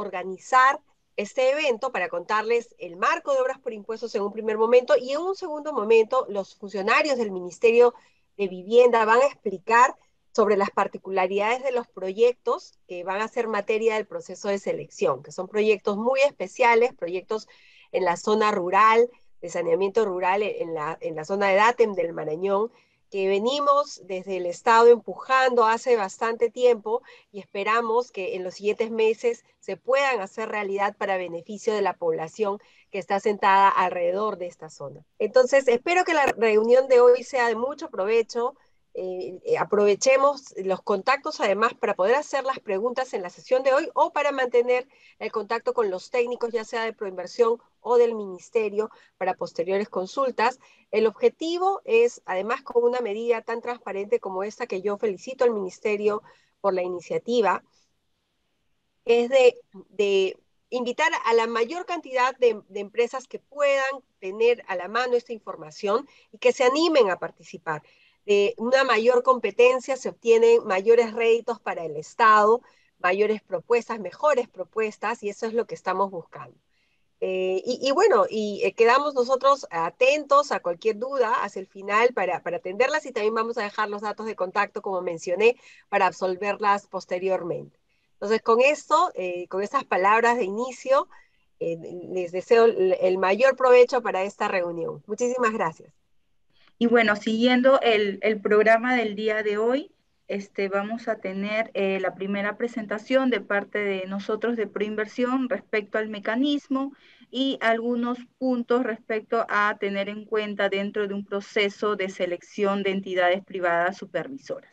organizar este evento para contarles el marco de obras por impuestos en un primer momento y en un segundo momento los funcionarios del Ministerio de Vivienda van a explicar sobre las particularidades de los proyectos que van a ser materia del proceso de selección, que son proyectos muy especiales, proyectos en la zona rural, de saneamiento rural en la zona de Datem del Marañón, que venimos desde el Estado empujando hace bastante tiempo y esperamos que en los siguientes meses se puedan hacer realidad para beneficio de la población que está sentada alrededor de esta zona. Entonces, espero que la reunión de hoy sea de mucho provecho. Aprovechemos los contactos además para poder hacer las preguntas en la sesión de hoy o para mantener el contacto con los técnicos, ya sea de Proinversión o del Ministerio, para posteriores consultas. El objetivo es, además, con una medida tan transparente como esta, que yo felicito al Ministerio por la iniciativa, es de invitar a la mayor cantidad de empresas que puedan tener a la mano esta información y que se animen a participar. De una mayor competencia se obtienen mayores réditos para el Estado, mayores propuestas, mejores propuestas, y eso es lo que estamos buscando. Bueno, quedamos nosotros atentos a cualquier duda hacia el final para atenderlas y también vamos a dejar los datos de contacto, como mencioné, para absolverlas posteriormente. Entonces, con esto, con estas palabras de inicio, les deseo el mayor provecho para esta reunión. Muchísimas gracias. Y bueno, siguiendo el programa del día de hoy, vamos a tener la primera presentación de parte de nosotros de Proinversión respecto al mecanismo y algunos puntos respecto a tener en cuenta dentro de un proceso de selección de entidades privadas supervisoras.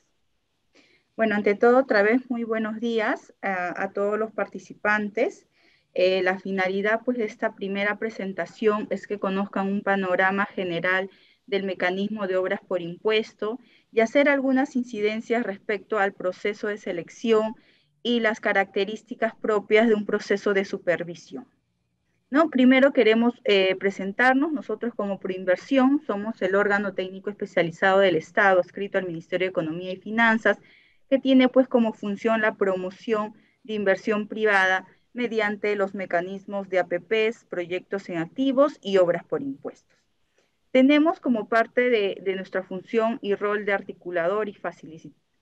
Bueno, ante todo, otra vez, muy buenos días a todos los participantes. La finalidad pues, de esta primera presentación es que conozcan un panorama general del mecanismo de obras por impuesto y hacer algunas incidencias respecto al proceso de selección y las características propias de un proceso de supervisión. ¿No? Primero queremos presentarnos. Nosotros como Proinversión somos el órgano técnico especializado del Estado adscrito al Ministerio de Economía y Finanzas, que tiene pues como función la promoción de inversión privada mediante los mecanismos de APPs, proyectos en activos y obras por impuestos. Tenemos como parte de nuestra función y rol de articulador y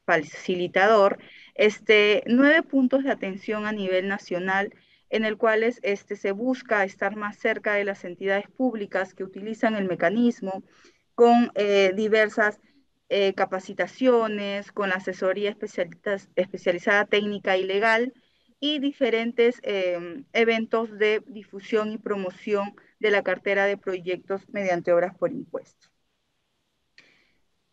facilitador 9 puntos de atención a nivel nacional en el cual se busca estar más cerca de las entidades públicas que utilizan el mecanismo con diversas capacitaciones, con la asesoría especializada técnica y legal y diferentes eventos de difusión y promoción de la cartera de proyectos mediante obras por impuestos.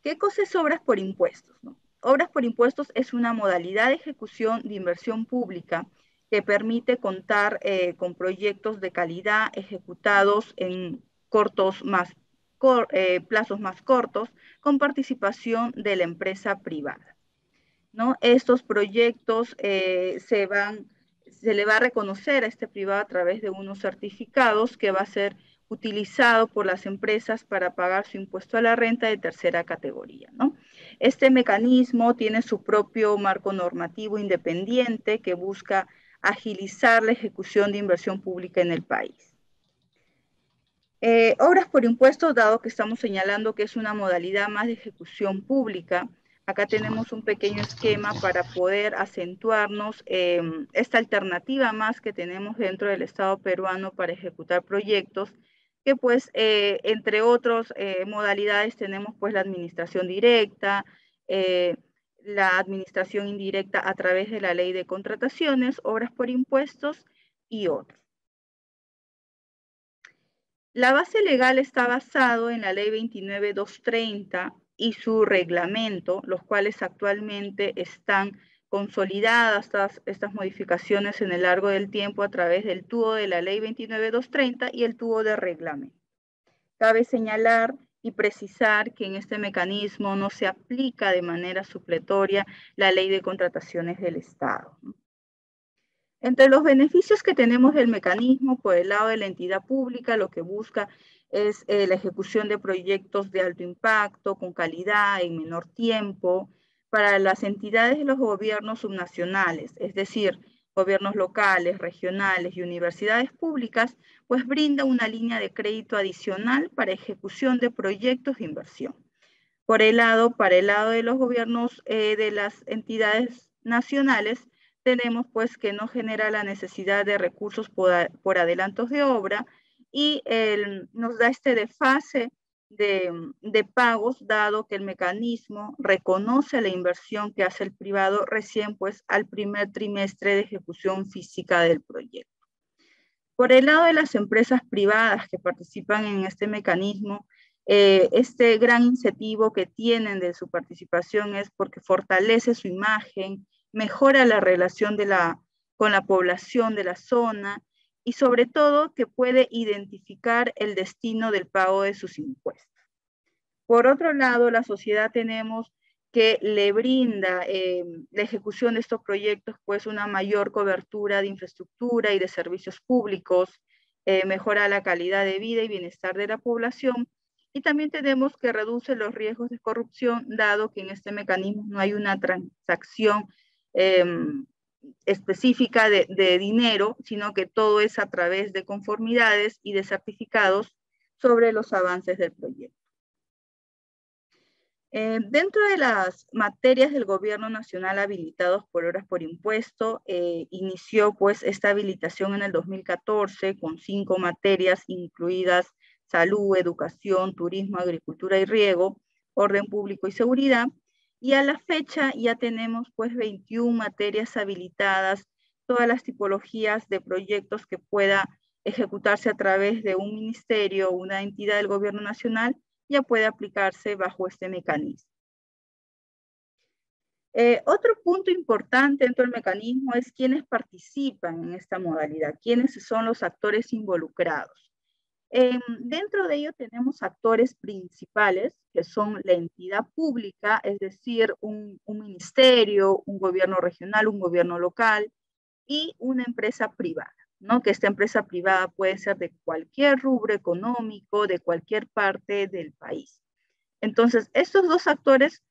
¿Qué cosa es obras por impuestos? ¿No? Obras por impuestos es una modalidad de ejecución de inversión pública que permite contar con proyectos de calidad ejecutados en plazos más cortos con participación de la empresa privada, ¿no? Estos proyectos se le va a reconocer a este privado a través de unos certificados que va a ser utilizado por las empresas para pagar su impuesto a la renta de tercera categoría, ¿no? Este mecanismo tiene su propio marco normativo independiente que busca agilizar la ejecución de inversión pública en el país. Obras por impuestos, dado que estamos señalando que es una modalidad más de ejecución pública, acá tenemos un pequeño esquema para poder acentuarnos esta alternativa más que tenemos dentro del Estado peruano para ejecutar proyectos, que pues entre otras modalidades tenemos pues la administración directa, la administración indirecta a través de la ley de contrataciones, obras por impuestos y otros. La base legal está basado en la ley 29.230 y su reglamento, los cuales actualmente están consolidadas estas modificaciones en el largo del tiempo a través del tubo de la ley 29.230 y el tubo de reglamento. Cabe señalar y precisar que en este mecanismo no se aplica de manera supletoria la ley de contrataciones del Estado. Entre los beneficios que tenemos del mecanismo por el lado de la entidad pública, lo que busca es la ejecución de proyectos de alto impacto, con calidad, en menor tiempo, para las entidades de los gobiernos subnacionales, es decir, gobiernos locales, regionales y universidades públicas, pues brinda una línea de crédito adicional para ejecución de proyectos de inversión. Para el lado de los gobiernos de las entidades nacionales, tenemos pues que no genera la necesidad de recursos por adelantos de obra y nos da este desfase de pagos, dado que el mecanismo reconoce la inversión que hace el privado recién pues al primer trimestre de ejecución física del proyecto. Por el lado de las empresas privadas que participan en este mecanismo, este gran incentivo que tienen de su participación es porque fortalece su imagen, mejora la relación con la población de la zona y sobre todo que puede identificar el destino del pago de sus impuestos. Por otro lado, la sociedad tenemos que le brinda la ejecución de estos proyectos pues una mayor cobertura de infraestructura y de servicios públicos, mejora la calidad de vida y bienestar de la población, y también tenemos que reduce los riesgos de corrupción, dado que en este mecanismo no hay una transacción específica de dinero, sino que todo es a través de conformidades y de certificados sobre los avances del proyecto. Dentro de las materias del gobierno nacional habilitados por horas por impuesto, inició pues esta habilitación en el 2014 con 5 materias incluidas salud, educación, turismo, agricultura y riego, orden público y seguridad, y a la fecha ya tenemos pues 21 materias habilitadas, todas las tipologías de proyectos que pueda ejecutarse a través de un ministerio o una entidad del gobierno nacional, ya puede aplicarse bajo este mecanismo. Otro punto importante dentro del mecanismo es quiénes participan en esta modalidad, quiénes son los actores involucrados. Dentro de ello tenemos actores principales, que son la entidad pública, es decir, un ministerio, un gobierno regional, un gobierno local y una empresa privada, ¿no? Que esta empresa privada puede ser de cualquier rubro económico, de cualquier parte del país. Entonces, estos dos actores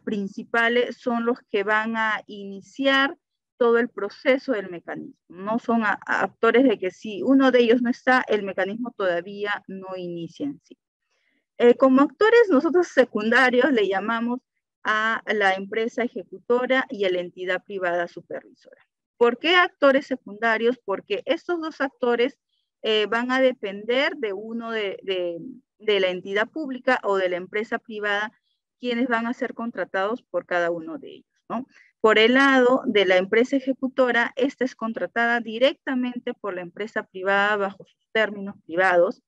principales son los que van a iniciar todo el proceso del mecanismo. No son actores de que si uno de ellos no está, el mecanismo todavía no inicia en sí. Como actores, nosotros secundarios le llamamos a la empresa ejecutora y a la entidad privada supervisora. ¿Por qué actores secundarios? Porque estos dos actores van a depender de uno de la entidad pública o de la empresa privada, quienes van a ser contratados por cada uno de ellos, ¿no? Por el lado de la empresa ejecutora, esta es contratada directamente por la empresa privada bajo sus términos privados,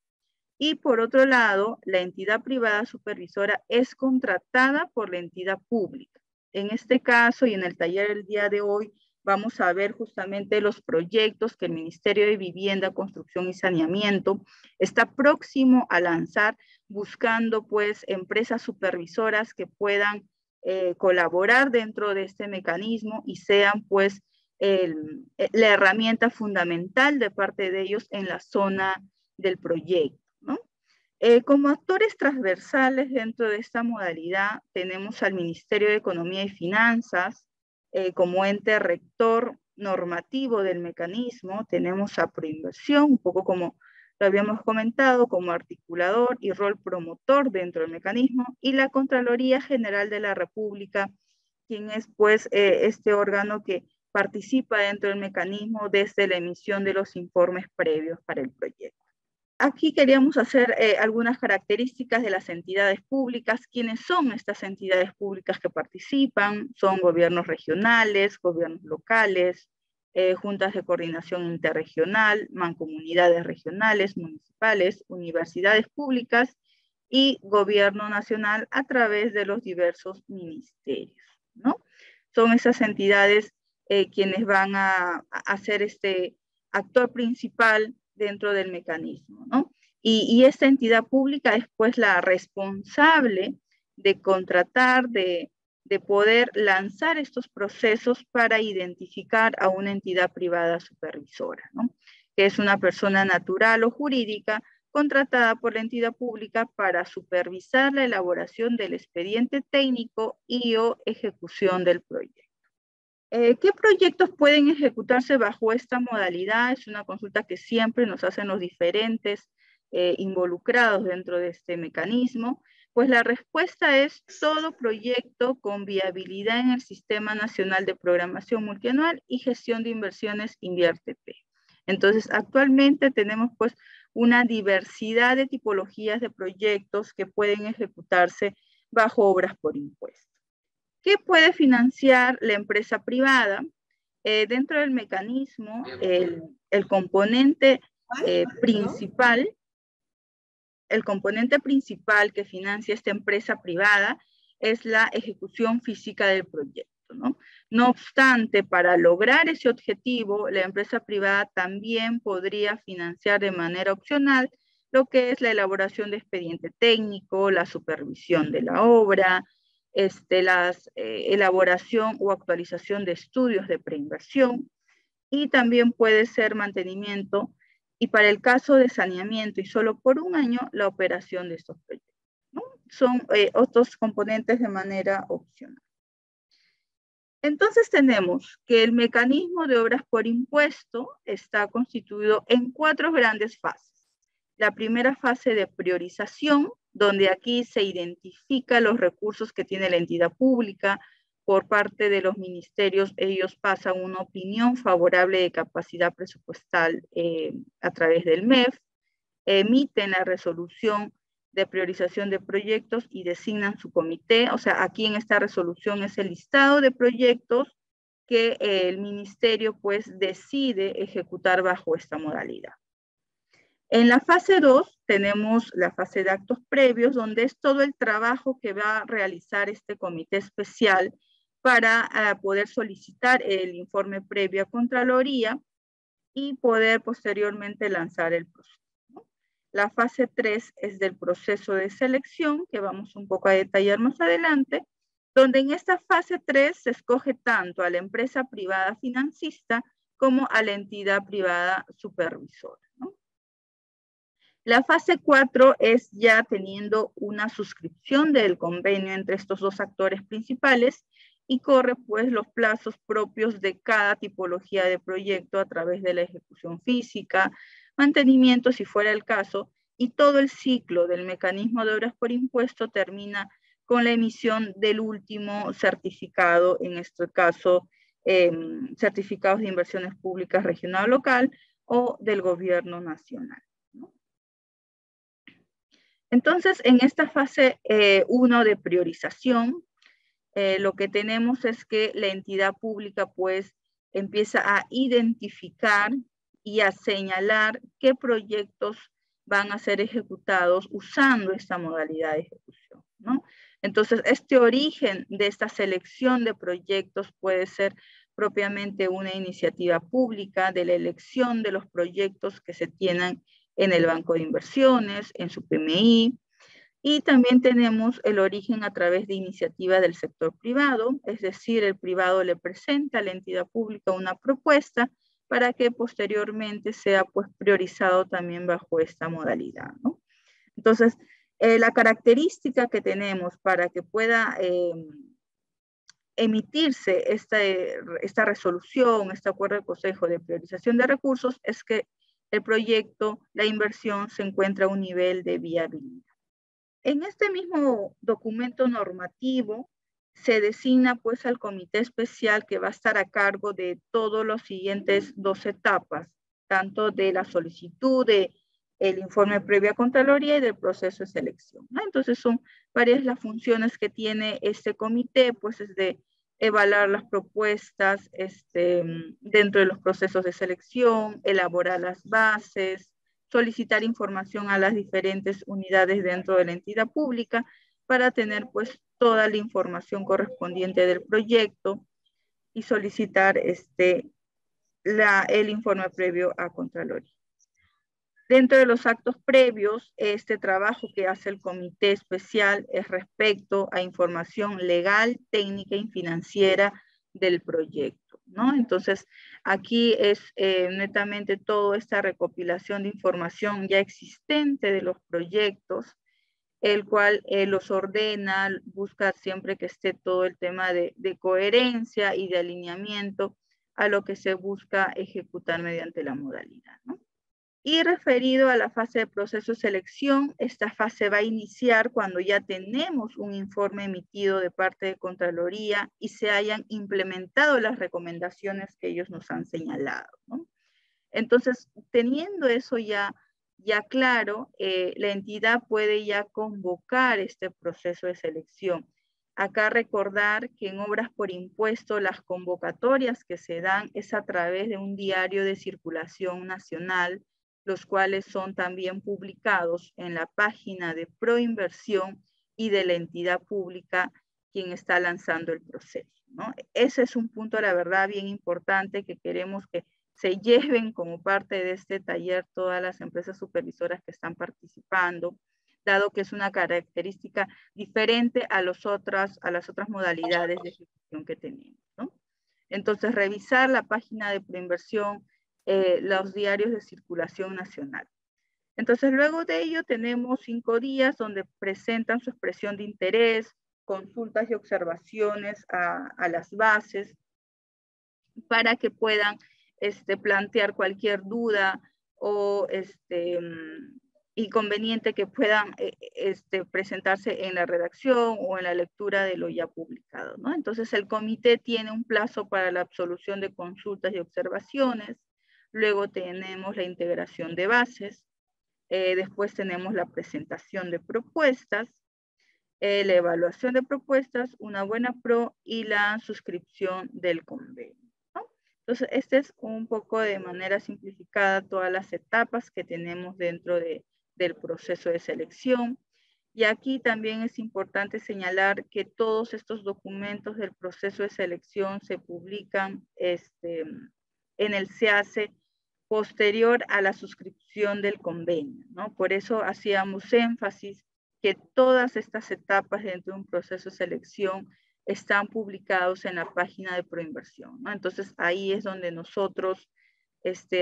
y por otro lado, la entidad privada supervisora es contratada por la entidad pública. En este caso y en el taller del día de hoy, vamos a ver justamente los proyectos que el Ministerio de Vivienda, Construcción y Saneamiento está próximo a lanzar, buscando pues empresas supervisoras que puedan colaborar dentro de este mecanismo y sean pues la herramienta fundamental de parte de ellos en la zona del proyecto, ¿no? Como actores transversales dentro de esta modalidad tenemos al Ministerio de Economía y Finanzas, como ente rector normativo del mecanismo, tenemos a Proinversión, un poco como lo habíamos comentado, como articulador y rol promotor dentro del mecanismo, y la Contraloría General de la República, quien es pues este órgano que participa dentro del mecanismo desde la emisión de los informes previos para el proyecto. Aquí queríamos hacer algunas características de las entidades públicas. ¿Quiénes son estas entidades públicas que participan? Son gobiernos regionales, gobiernos locales, juntas de coordinación interregional, mancomunidades regionales, municipales, universidades públicas y gobierno nacional a través de los diversos ministerios, ¿no? Son esas entidades quienes van a ser este actor principal dentro del mecanismo, ¿no? Y esta entidad pública es pues la responsable de contratar, de poder lanzar estos procesos para identificar a una entidad privada supervisora, ¿no? Que es una persona natural o jurídica contratada por la entidad pública para supervisar la elaboración del expediente técnico y o ejecución del proyecto. ¿Qué proyectos pueden ejecutarse bajo esta modalidad? Es una consulta que siempre nos hacen los diferentes involucrados dentro de este mecanismo. Pues la respuesta es todo proyecto con viabilidad en el Sistema Nacional de Programación Multianual y Gestión de Inversiones INVIERTE-P. Entonces, actualmente tenemos pues una diversidad de tipologías de proyectos que pueden ejecutarse bajo obras por impuesto. ¿Qué puede financiar la empresa privada? Dentro del mecanismo, el componente principal que financia esta empresa privada es la ejecución física del proyecto, ¿no? No obstante, para lograr ese objetivo, la empresa privada también podría financiar de manera opcional lo que es la elaboración de expediente técnico, la supervisión de la obra, la elaboración o actualización de estudios de preinversión, y también puede ser mantenimiento, y para el caso de saneamiento y solo por un año, la operación de estos proyectos, ¿no? Son otros componentes de manera opcional. Entonces tenemos que el mecanismo de obras por impuesto está constituido en 4 grandes fases. La primera fase de priorización, donde aquí se identifica los recursos que tiene la entidad pública. Por parte de los ministerios, ellos pasan una opinión favorable de capacidad presupuestal a través del MEF, emiten la resolución de priorización de proyectos y designan su comité. O sea, aquí en esta resolución es el listado de proyectos que el ministerio pues decide ejecutar bajo esta modalidad. En la fase 2 tenemos la fase de actos previos, donde es todo el trabajo que va a realizar este comité especial para poder solicitar el informe previo a Contraloría y poder posteriormente lanzar el proceso, ¿no? La fase 3 es del proceso de selección, que vamos un poco a detallar más adelante, donde en esta fase 3 se escoge tanto a la empresa privada financista como a la entidad privada supervisora, ¿no? La fase 4 es ya teniendo una suscripción del convenio entre estos dos actores principales y corre pues los plazos propios de cada tipología de proyecto a través de la ejecución física, mantenimiento si fuera el caso, y todo el ciclo del mecanismo de obras por impuesto termina con la emisión del último certificado, en este caso certificados de inversiones públicas regional o local o del gobierno nacional, ¿no? Entonces, en esta fase 1 de priorización, lo que tenemos es que la entidad pública pues empieza a identificar y a señalar qué proyectos van a ser ejecutados usando esta modalidad de ejecución, ¿no? Entonces, este origen de esta selección de proyectos puede ser propiamente una iniciativa pública de la elección de los proyectos que se tienen en el banco de inversiones, en su PMI, y también tenemos el origen a través de iniciativa del sector privado, es decir, el privado le presenta a la entidad pública una propuesta para que posteriormente sea pues priorizado también bajo esta modalidad, ¿no? Entonces, la característica que tenemos para que pueda emitirse esta resolución, este acuerdo de consejo de priorización de recursos, es que el proyecto, la inversión se encuentra a un nivel de viabilidad. En este mismo documento normativo se designa pues al comité especial que va a estar a cargo de todos los siguientes 2 etapas, tanto de la solicitud de el informe previo a Contraloría y del proceso de selección, ¿no? Entonces son varias las funciones que tiene este comité, pues es de evaluar las propuestas dentro de los procesos de selección, elaborar las bases, solicitar información a las diferentes unidades dentro de la entidad pública para tener pues toda la información correspondiente del proyecto y solicitar el informe previo a Contraloría. Dentro de los actos previos, este trabajo que hace el comité especial es respecto a información legal, técnica y financiera del proyecto, ¿no? Entonces, aquí es netamente toda esta recopilación de información ya existente de los proyectos, el cual los ordena, busca siempre que esté todo el tema de coherencia y de alineamiento a lo que se busca ejecutar mediante la modalidad, ¿no? Y referido a la fase de proceso de selección, esta fase va a iniciar cuando ya tenemos un informe emitido de parte de Contraloría y se hayan implementado las recomendaciones que ellos nos han señalado, ¿no? Entonces, teniendo eso ya claro, la entidad puede ya convocar este proceso de selección. Acá recordar que en obras por impuesto las convocatorias que se dan es a través de un diario de circulación nacional, los cuales son también publicados en la página de Proinversión y de la entidad pública quien está lanzando el proceso, ¿no? Ese es un punto, la verdad, bien importante que queremos que se lleven como parte de este taller todas las empresas supervisoras que están participando, dado que es una característica diferente a las otras modalidades de ejecución que tenemos, ¿no? Entonces, revisar la página de Proinversión, los diarios de circulación nacional. Entonces, luego de ello tenemos 5 días donde presentan su expresión de interés, consultas y observaciones a las bases para que puedan plantear cualquier duda o inconveniente que puedan presentarse en la redacción o en la lectura de lo ya publicado, ¿no? Entonces el comité tiene un plazo para la absolución de consultas y observaciones, luego tenemos la integración de bases, después tenemos la presentación de propuestas, la evaluación de propuestas, una buena pro y la suscripción del convenio. Entonces, este es un poco de manera simplificada todas las etapas que tenemos dentro del proceso de selección. Y aquí también es importante señalar que todos estos documentos del proceso de selección se publican en el SEACE posterior a la suscripción del convenio, ¿no? Por eso hacíamos énfasis que todas estas etapas dentro de un proceso de selección están publicados en la página de Proinversión, ¿no? Entonces ahí es donde nosotros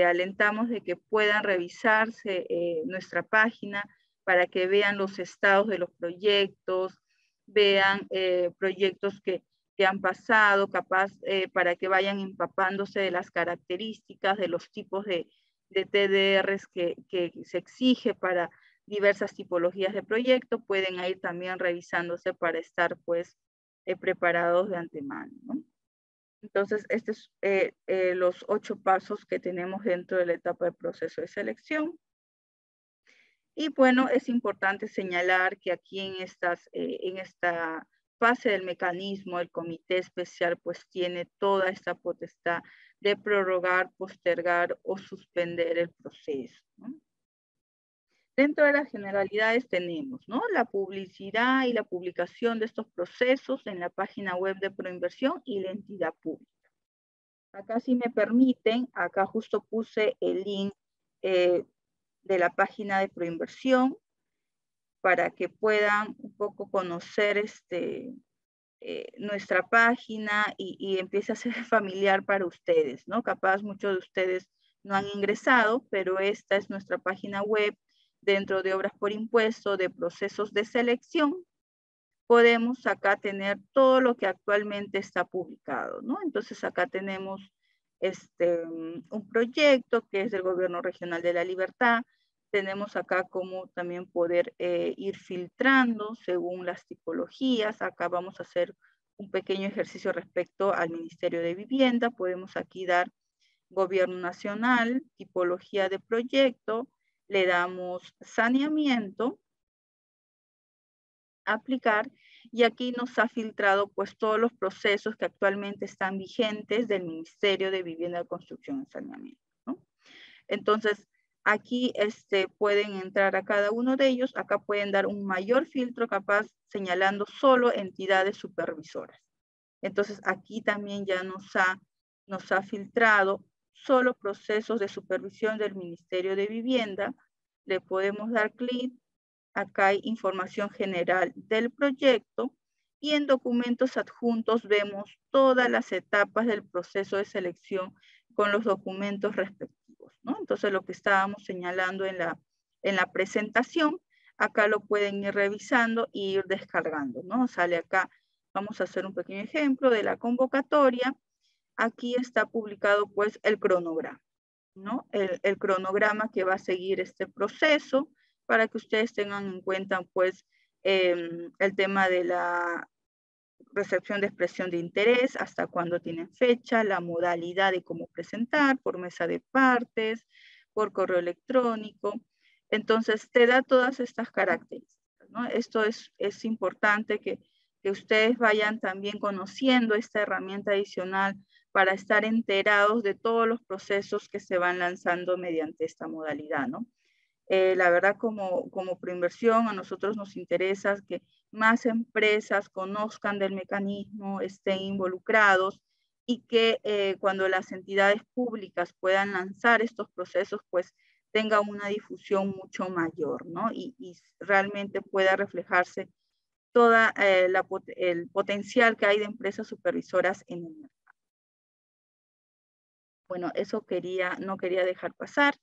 alentamos de que puedan revisarse nuestra página para que vean los estados de los proyectos, vean proyectos que han pasado, para que vayan empapándose de las características, de los tipos de TDRs que se exige para diversas tipologías de proyecto, pueden ir también revisándose para estar pues preparados de antemano, ¿no? Entonces, estos son los 8 pasos que tenemos dentro de la etapa de proceso de selección. Y bueno, es importante señalar que aquí en esta fase del mecanismo, el comité especial pues tiene toda esta potestad de prorrogar, postergar o suspender el proceso, ¿no? Dentro de las generalidades tenemos, ¿no?, la publicidad y la publicación de estos procesos en la página web de Proinversión y la entidad pública. Acá, si me permiten, acá justo puse el link de la página de Proinversión para que puedan un poco conocer nuestra página y empiece a ser familiar para ustedes, ¿no? Capaz muchos de ustedes no han ingresado, pero esta es nuestra página web. Dentro de obras por impuesto, de procesos de selección, podemos acá tener todo lo que actualmente está publicado, ¿no? Entonces acá tenemos un proyecto que es del Gobierno Regional de la Libertad. Tenemos acá cómo también poder ir filtrando según las tipologías. Acá vamos a hacer un pequeño ejercicio respecto al Ministerio de Vivienda. Podemos aquí dar Gobierno Nacional, tipología de proyecto, le damos saneamiento, aplicar, y aquí nos ha filtrado pues todos los procesos que actualmente están vigentes del Ministerio de Vivienda, Construcción y Saneamiento, ¿no? Entonces, aquí pueden entrar a cada uno de ellos. Acá pueden dar un mayor filtro capaz señalando solo entidades supervisoras. Entonces, aquí también ya nos ha filtrado solo procesos de supervisión del Ministerio de Vivienda. Le podemos dar clic. Acá hay información general del proyecto y en documentos adjuntos vemos todas las etapas del proceso de selección con los documentos respectivos, ¿no? Entonces, lo que estábamos señalando en la presentación, acá lo pueden ir revisando e ir descargando, ¿no? Sale acá, vamos a hacer un pequeño ejemplo de la convocatoria. Aquí está publicado pues el cronograma, ¿no? El cronograma que va a seguir este proceso para que ustedes tengan en cuenta pues el tema de la recepción de expresión de interés, hasta cuándo tienen fecha, la modalidad de cómo presentar, por mesa de partes, por correo electrónico. Entonces, te da todas estas características, ¿no? Esto es importante que ustedes vayan también conociendo esta herramienta adicional para estar enterados de todos los procesos que se van lanzando mediante esta modalidad, ¿no? La verdad, como Proinversión, a nosotros nos interesa que más empresas conozcan del mecanismo, estén involucrados y que cuando las entidades públicas puedan lanzar estos procesos, pues tenga una difusión mucho mayor, ¿no? Y realmente pueda reflejarse toda el potencial que hay de empresas supervisoras en el mercado. Bueno, eso no quería dejar pasar.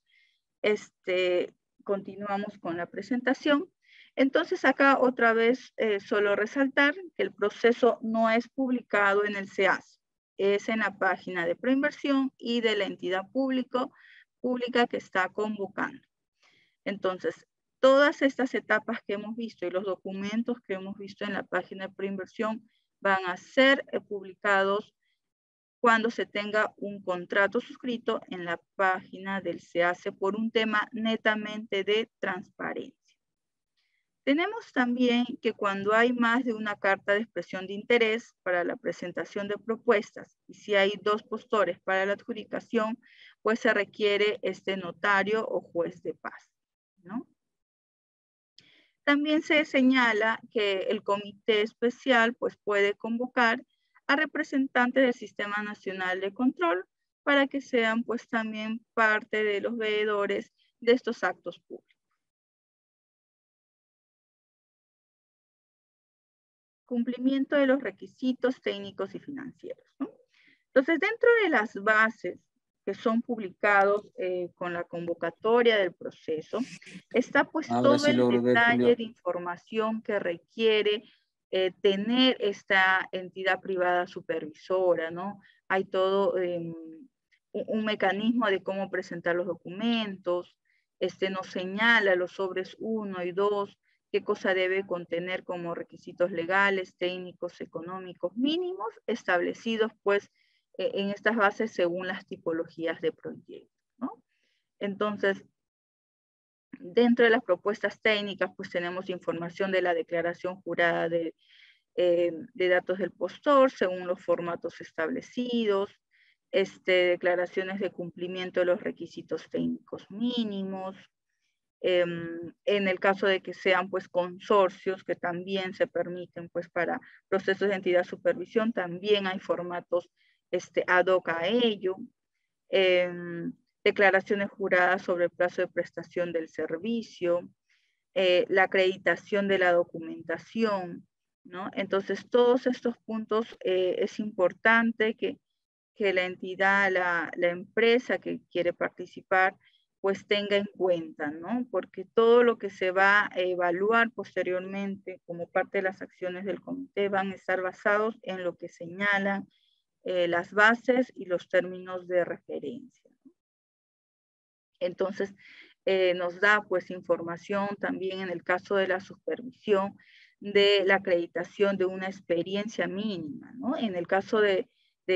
Continuamos con la presentación. Entonces acá otra vez solo resaltar que el proceso no es publicado en el SEAS, es en la página de Proinversión y de la entidad pública que está convocando. Entonces, todas estas etapas que hemos visto y los documentos que hemos visto en la página de Proinversión van a ser publicados cuando se tenga un contrato suscrito en la página del SEACE por un tema netamente de transparencia. Tenemos también que cuando hay más de una carta de expresión de interés para la presentación de propuestas y si hay 2 postores para la adjudicación, pues se requiere este notario o juez de paz, ¿no? También se señala que el comité especial pues puede convocar a representantes del Sistema Nacional de Control para que sean pues también parte de los veedores de estos actos públicos. Cumplimiento de los requisitos técnicos y financieros, ¿no? Entonces, dentro de las bases que son publicados con la convocatoria del proceso, está pues Ahora todo sí el logro ver, detalle Julia, de información que requiere tener esta entidad privada supervisora, ¿no? Hay todo un mecanismo de cómo presentar los documentos, nos señala los sobres 1 y 2, qué cosa debe contener como requisitos legales, técnicos, económicos mínimos establecidos pues en estas bases según las tipologías de proyecto, ¿no? Entonces, dentro de las propuestas técnicas, pues tenemos información de la declaración jurada de datos del postor según los formatos establecidos, declaraciones de cumplimiento de los requisitos técnicos mínimos, en el caso de que sean pues consorcios que también se permiten pues para procesos de entidad supervisión, también hay formatos ad hoc a ello, declaraciones juradas sobre el plazo de prestación del servicio, la acreditación de la documentación, ¿no? Entonces todos estos puntos es importante que la entidad, la empresa que quiere participar, pues tenga en cuenta, ¿no? Porque todo lo que se va a evaluar posteriormente como parte de las acciones del comité van a estar basados en lo que señalan las bases y los términos de referencia. Entonces, nos da pues información también en el caso de la supervisión de la acreditación de una experiencia mínima, ¿no? En el caso de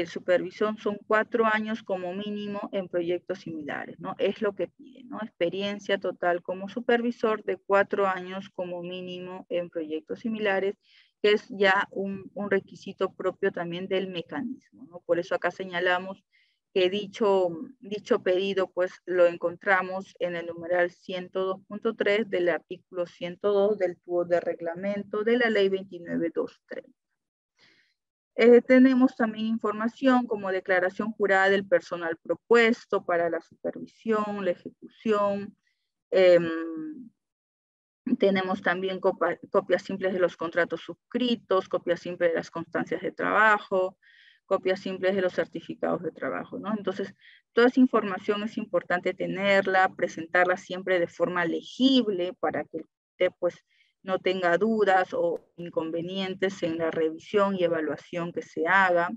supervisión son 4 años como mínimo en proyectos similares, ¿no? Es lo que piden, ¿no? Experiencia total como supervisor de 4 años como mínimo en proyectos similares, que es ya un requisito propio también del mecanismo, ¿no? Por eso acá señalamos que dicho pedido pues lo encontramos en el numeral 102.3 del artículo 102 del tubo de reglamento de la ley 29.230. Tenemos también información como declaración jurada del personal propuesto para la supervisión, la ejecución. Tenemos también copias simples de los contratos suscritos, copias simples de las constancias de trabajo, copias simples de los certificados de trabajo, ¿no? Entonces, toda esa información es importante tenerla, presentarla siempre de forma legible para que comité pues no tenga dudas o inconvenientes en la revisión y evaluación que se haga.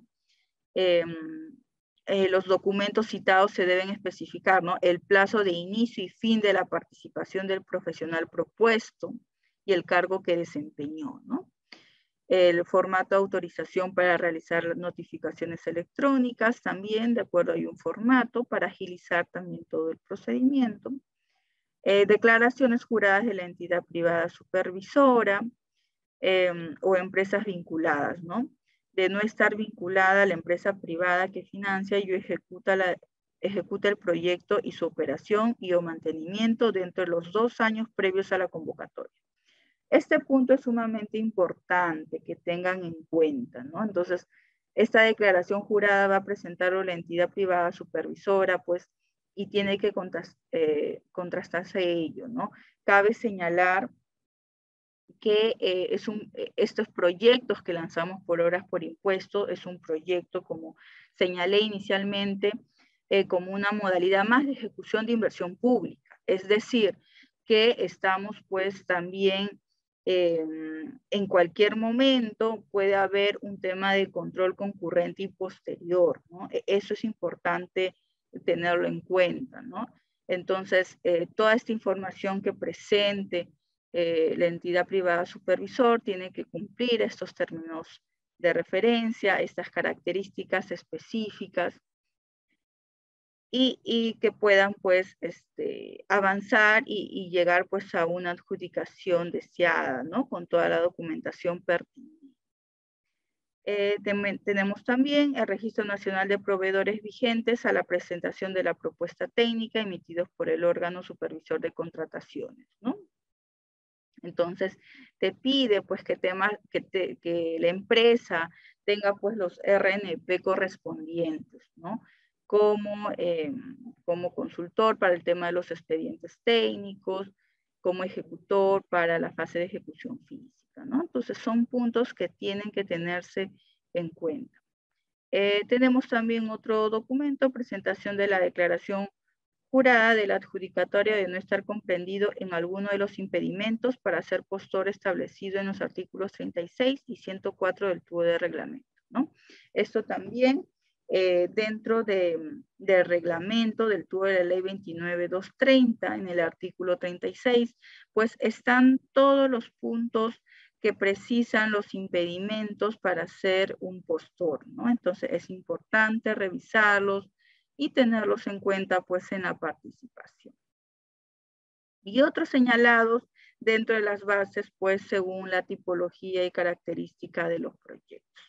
Los documentos citados se deben especificar, ¿no? El plazo de inicio y fin de la participación del profesional propuesto y el cargo que desempeñó, ¿no? El formato de autorización para realizar notificaciones electrónicas también, de acuerdo, hay un formato para agilizar también todo el procedimiento. Declaraciones juradas de la entidad privada supervisora o empresas vinculadas, ¿no? De no estar vinculada a la empresa privada que financia y ejecuta el proyecto y su operación y o mantenimiento dentro de los 2 años previos a la convocatoria. Este punto es sumamente importante que tengan en cuenta, ¿no? Entonces, esta declaración jurada va a presentarlo la entidad privada supervisora, pues, y tiene que contrastarse ello, ¿no? Cabe señalar que estos proyectos que lanzamos por obras por impuesto es un proyecto, como señalé inicialmente, como una modalidad más de ejecución de inversión pública. Es decir, que estamos pues también en cualquier momento puede haber un tema de control concurrente y posterior, ¿no? Eso es importante tenerlo en cuenta, ¿no? Entonces, toda esta información que presente la entidad privada supervisor tiene que cumplir estos términos de referencia, estas características específicas y que puedan pues avanzar y llegar pues a una adjudicación deseada, ¿no? Con toda la documentación pertinente. Tenemos también el Registro Nacional de Proveedores vigentes a la presentación de la propuesta técnica emitidos por el órgano supervisor de contrataciones, ¿no? Entonces, te pide pues que la empresa tenga pues los RNP correspondientes, ¿no? Como consultor para el tema de los expedientes técnicos, como ejecutor para la fase de ejecución física, ¿no? Entonces, son puntos que tienen que tenerse en cuenta. Tenemos también otro documento, presentación de la declaración jurada de la adjudicatoria de no estar comprendido en alguno de los impedimentos para ser postor establecido en los artículos 36 y 104 del TUE de reglamento, ¿no? Esto también dentro del reglamento del TUE de la ley 29.230, en el artículo 36, pues están todos los puntos que precisan los impedimentos para ser un postor, ¿no? Entonces es importante revisarlos y tenerlos en cuenta pues en la participación. Y otros señalados dentro de las bases pues según la tipología y característica de los proyectos.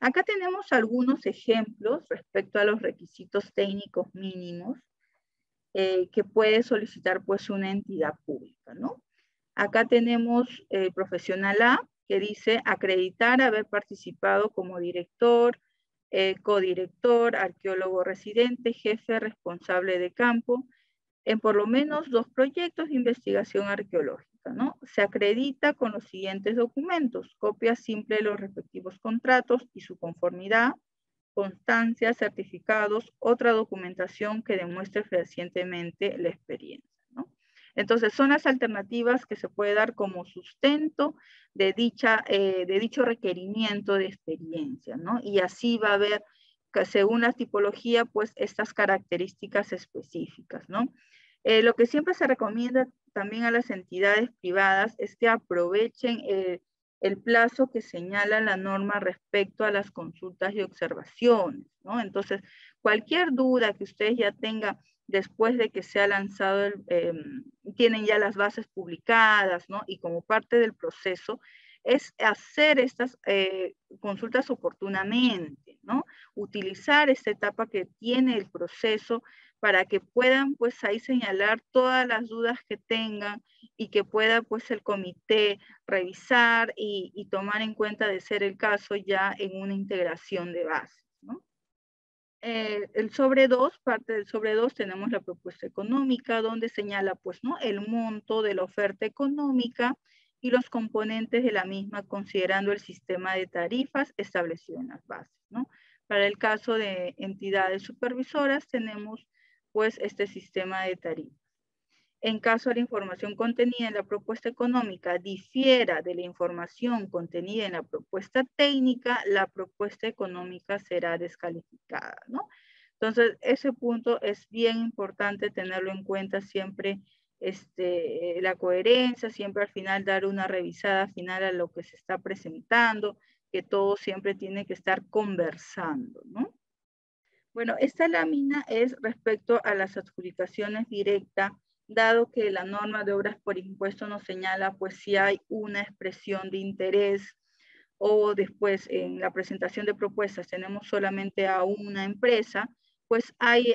Acá tenemos algunos ejemplos respecto a los requisitos técnicos mínimos que puede solicitar pues una entidad pública, ¿no? Acá tenemos el profesional A, que dice acreditar haber participado como director, codirector, arqueólogo residente, jefe responsable de campo, en por lo menos 2 proyectos de investigación arqueológica, ¿no? Se acredita con los siguientes documentos: copia simple de los respectivos contratos y su conformidad, constancias, certificados, otra documentación que demuestre fehacientemente la experiencia, ¿no? Entonces, son las alternativas que se puede dar como sustento de dicho requerimiento de experiencia, ¿no? Y así va a haber, según la tipología, pues estas características específicas, ¿no? Lo que siempre se recomienda también a las entidades privadas es que aprovechen el plazo que señala la norma respecto a las consultas y observaciones, ¿no? Entonces, cualquier duda que ustedes ya tengan después de que se ha lanzado, tienen ya las bases publicadas, ¿no? Y como parte del proceso, es hacer estas consultas oportunamente, ¿no? Utilizar esta etapa que tiene el proceso para que puedan, pues, ahí señalar todas las dudas que tengan y que pueda, pues, el comité revisar y tomar en cuenta, de ser el caso, ya en una integración de bases, ¿no? El sobre 2, parte del sobre 2, tenemos la propuesta económica, donde señala, pues, ¿no?, el monto de la oferta económica y los componentes de la misma, considerando el sistema de tarifas establecido en las bases, ¿no? Para el caso de entidades supervisoras, tenemos, pues, este sistema de tarifas. En caso la información contenida en la propuesta económica difiera de la información contenida en la propuesta técnica, la propuesta económica será descalificada, ¿no? Entonces, ese punto es bien importante tenerlo en cuenta siempre, la coherencia, siempre al final dar una revisada final a lo que se está presentando, que todo siempre tiene que estar conversando, ¿no? Bueno, esta lámina es respecto a las adjudicaciones directas, dado que la norma de obras por impuesto nos señala, pues si hay una expresión de interés o después en la presentación de propuestas tenemos solamente a una empresa, pues hay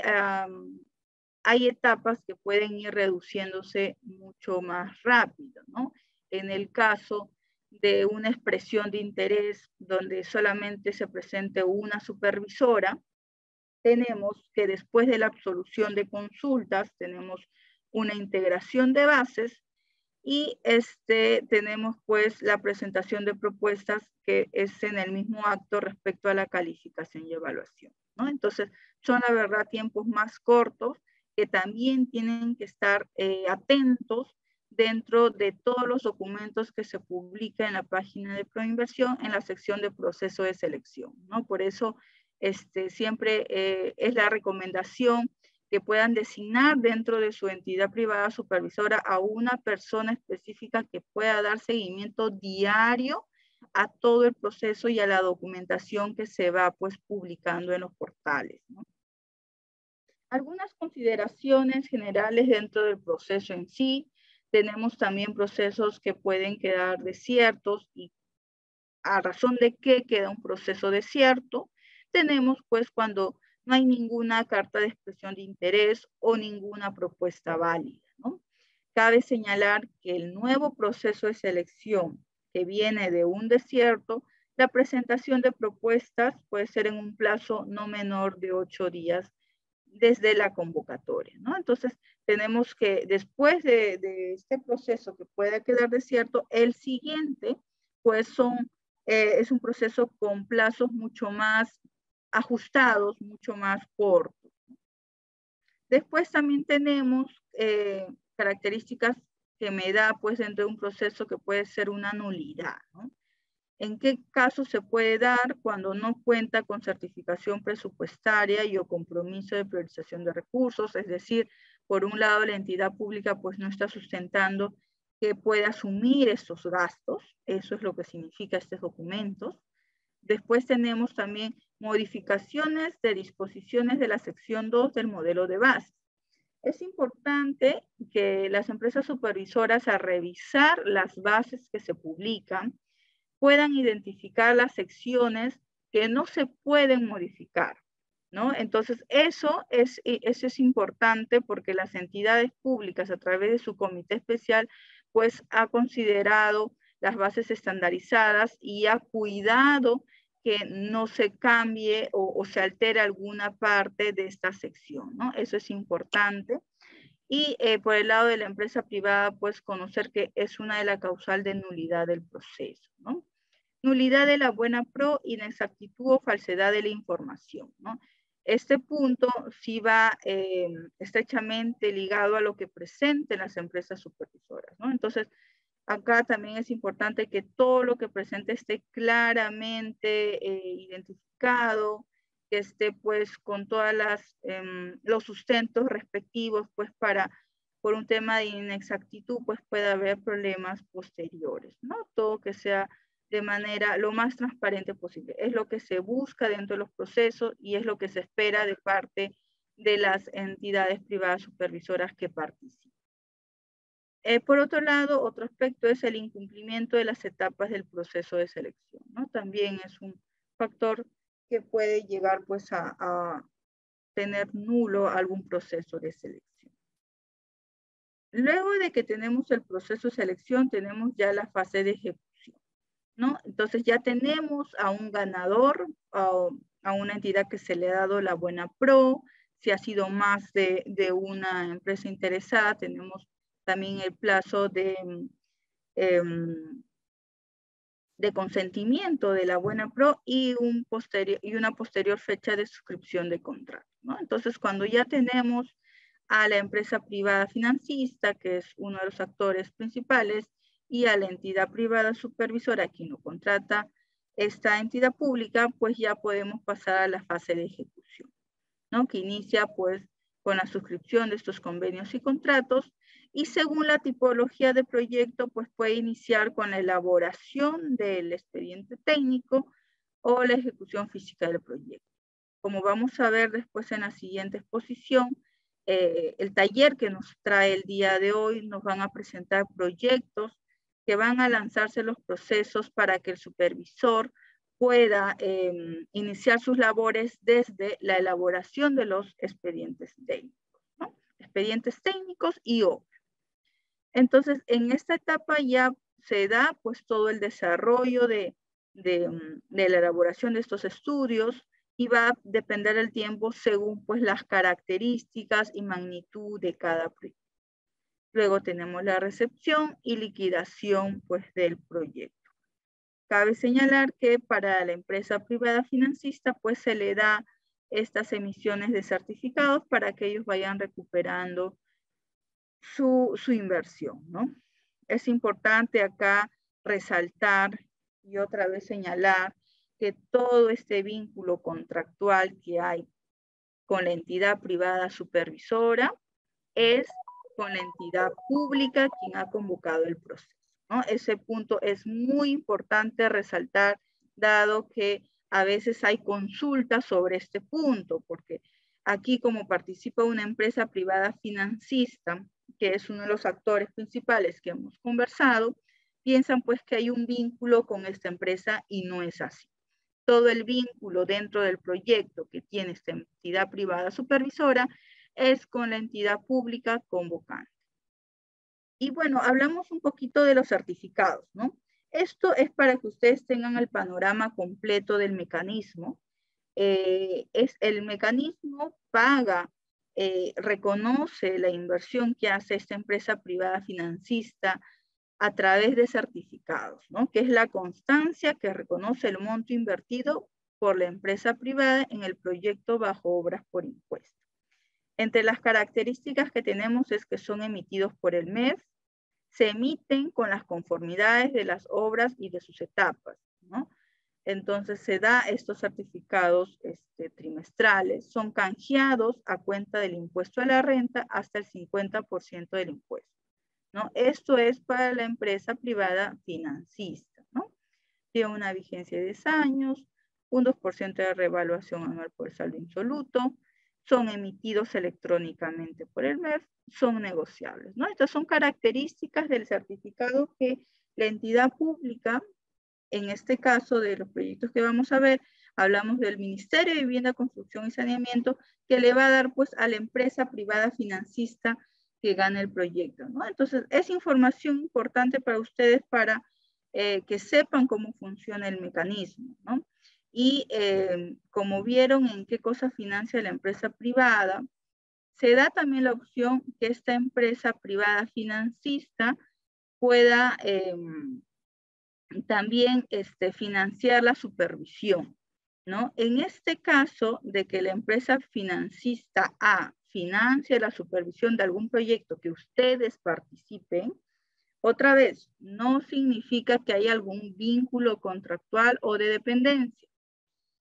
etapas que pueden ir reduciéndose mucho más rápido, ¿no? En el caso de una expresión de interés donde solamente se presente una supervisora, tenemos que después de la absolución de consultas, tenemos una integración de bases y tenemos pues la presentación de propuestas que es en el mismo acto respecto a la calificación y evaluación, ¿no? Entonces, son la verdad tiempos más cortos que también tienen que estar atentos dentro de todos los documentos que se publican en la página de Proinversión en la sección de proceso de selección, ¿no? Por eso siempre es la recomendación que puedan designar dentro de su entidad privada supervisora a una persona específica que pueda dar seguimiento diario a todo el proceso y a la documentación que se va pues publicando en los portales, ¿no? Algunas consideraciones generales dentro del proceso en sí. Tenemos también procesos que pueden quedar desiertos y a razón de qué queda un proceso desierto. Tenemos pues cuando no hay ninguna carta de expresión de interés o ninguna propuesta válida, ¿no? Cabe señalar que el nuevo proceso de selección que viene de un desierto, la presentación de propuestas puede ser en un plazo no menor de 8 días desde la convocatoria, ¿no? Entonces, tenemos que después de este proceso que puede quedar desierto, el siguiente, pues es un proceso con plazos mucho más ajustados, mucho más cortos. Después también tenemos características que me da pues dentro de un proceso que puede ser una nulidad, ¿no? ¿En qué caso se puede dar? Cuando no cuenta con certificación presupuestaria y o compromiso de priorización de recursos, es decir, por un lado la entidad pública pues no está sustentando que pueda asumir estos gastos, eso es lo que significa estos documentos. Después tenemos también modificaciones de disposiciones de la sección 2 del modelo de base. Es importante que las empresas supervisoras al revisar las bases que se publican puedan identificar las secciones que no se pueden modificar, ¿no? Entonces, eso es importante porque las entidades públicas a través de su comité especial, pues ha considerado las bases estandarizadas y ha cuidado que no se cambie o se altere alguna parte de esta sección, ¿no? Eso es importante. Y por el lado de la empresa privada, pues conocer que es una de las causales de nulidad del proceso, ¿no? Nulidad de la buena pro, inexactitud o falsedad de la información, ¿no? Este punto sí va estrechamente ligado a lo que presenten las empresas supervisoras, ¿no? Entonces, acá también es importante que todo lo que presente esté claramente identificado, que esté pues con todas los sustentos respectivos, pues por un tema de inexactitud, pues puede haber problemas posteriores, ¿no? Todo que sea de manera lo más transparente posible. Es lo que se busca dentro de los procesos y es lo que se espera de parte de las entidades privadas supervisoras que participan. Por otro lado, otro aspecto es el incumplimiento de las etapas del proceso de selección, ¿no? También es un factor que puede llegar pues a tener nulo algún proceso de selección. Luego de que tenemos el proceso de selección, tenemos ya la fase de ejecución, ¿no? Entonces ya tenemos a un ganador, a una entidad que se le ha dado la buena pro. Si ha sido más de una empresa interesada, tenemos también el plazo de consentimiento de la buena pro y una posterior fecha de suscripción de contrato, ¿no? Entonces, cuando ya tenemos a la empresa privada financista, que es uno de los actores principales, y a la entidad privada supervisora, quien lo contrata esta entidad pública, pues ya podemos pasar a la fase de ejecución, ¿no? Que inicia pues con la suscripción de estos convenios y contratos, y según la tipología de proyecto, pues puede iniciar con la elaboración del expediente técnico o la ejecución física del proyecto. Como vamos a ver después en la siguiente exposición, el taller que nos trae el día de hoy nos van a presentar proyectos que van a lanzarse los procesos para que el supervisor pueda iniciar sus labores desde la elaboración de los expedientes técnicos, ¿no? Expedientes técnicos y obras. Entonces, en esta etapa ya se da pues todo el desarrollo de la elaboración de estos estudios, y va a depender el tiempo según pues las características y magnitud de cada proyecto. Luego tenemos la recepción y liquidación pues del proyecto. Cabe señalar que para la empresa privada financista pues se le da estas emisiones de certificados para que ellos vayan recuperando su inversión, ¿no? Es importante acá resaltar y otra vez señalar que todo este vínculo contractual que hay con la entidad privada supervisora es con la entidad pública quien ha convocado el proceso, ¿no? Ese punto es muy importante resaltar, dado que a veces hay consultas sobre este punto, porque aquí como participa una empresa privada financista, que es uno de los actores principales que hemos conversado, piensan pues que hay un vínculo con esta empresa y no es así. Todo el vínculo dentro del proyecto que tiene esta entidad privada supervisora es con la entidad pública convocante. Y bueno, hablamos un poquito de los certificados, ¿no? Esto es para que ustedes tengan el panorama completo del mecanismo. El mecanismo paga, reconoce la inversión que hace esta empresa privada financista a través de certificados, ¿no? Que es la constancia que reconoce el monto invertido por la empresa privada en el proyecto bajo obras por impuesto. Entre las características que tenemos es que son emitidos por el MEF, se emiten con las conformidades de las obras y de sus etapas, ¿no? Entonces se da estos certificados trimestrales, son canjeados a cuenta del impuesto a la renta hasta el 50% del impuesto, ¿no? Esto es para la empresa privada financista, ¿no? Tiene una vigencia de 10 años, un 2% de revaluación anual por el saldo insoluto, son emitidos electrónicamente por el MEF, son negociables, ¿no? Estas son características del certificado que la entidad pública, en este caso de los proyectos que vamos a ver, hablamos del Ministerio de Vivienda, Construcción y Saneamiento, que le va a dar pues a la empresa privada financista que gane el proyecto, ¿no? Entonces, es información importante para ustedes para que sepan cómo funciona el mecanismo, ¿no? Y como vieron en qué cosa financia la empresa privada, se da también la opción que esta empresa privada financista pueda también financiar la supervisión, ¿no? En este caso de que la empresa financista A financie la supervisión de algún proyecto que ustedes participen, otra vez, no significa que haya algún vínculo contractual o de dependencia.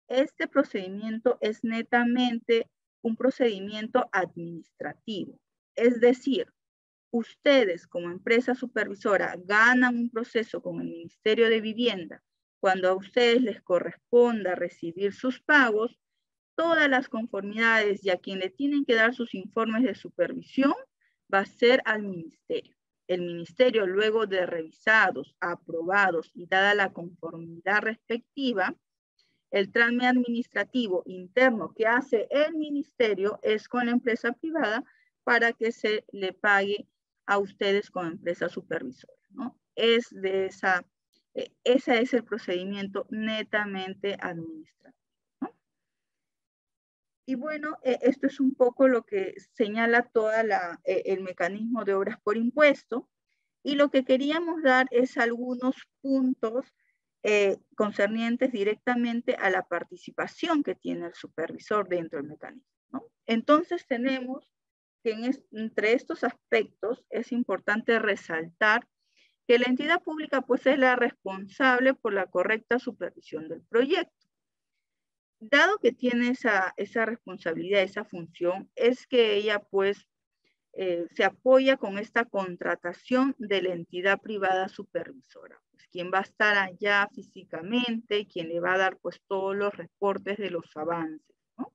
Este procedimiento es netamente un procedimiento administrativo. Es decir, ustedes como empresa supervisora ganan un proceso con el Ministerio de Vivienda. Cuando a ustedes les corresponda recibir sus pagos, todas las conformidades y a quien le tienen que dar sus informes de supervisión va a ser al Ministerio. El Ministerio, luego de revisados, aprobados y dada la conformidad respectiva, el trámite administrativo interno que hace el Ministerio es con la empresa privada para que se le pague a ustedes como empresa supervisora, ¿no? Ese es el procedimiento netamente administrativo, ¿no? Y bueno, esto es un poco lo que señala todo el mecanismo de obras por impuesto, y lo que queríamos dar es algunos puntos concernientes directamente a la participación que tiene el supervisor dentro del mecanismo, ¿no? Entonces tenemos que entre estos aspectos es importante resaltar que la entidad pública pues es la responsable por la correcta supervisión del proyecto. Dado que tiene esa responsabilidad, esa función, es que ella pues se apoya con esta contratación de la entidad privada supervisora, pues quien va a estar allá físicamente, quien le va a dar pues todos los reportes de los avances, ¿no?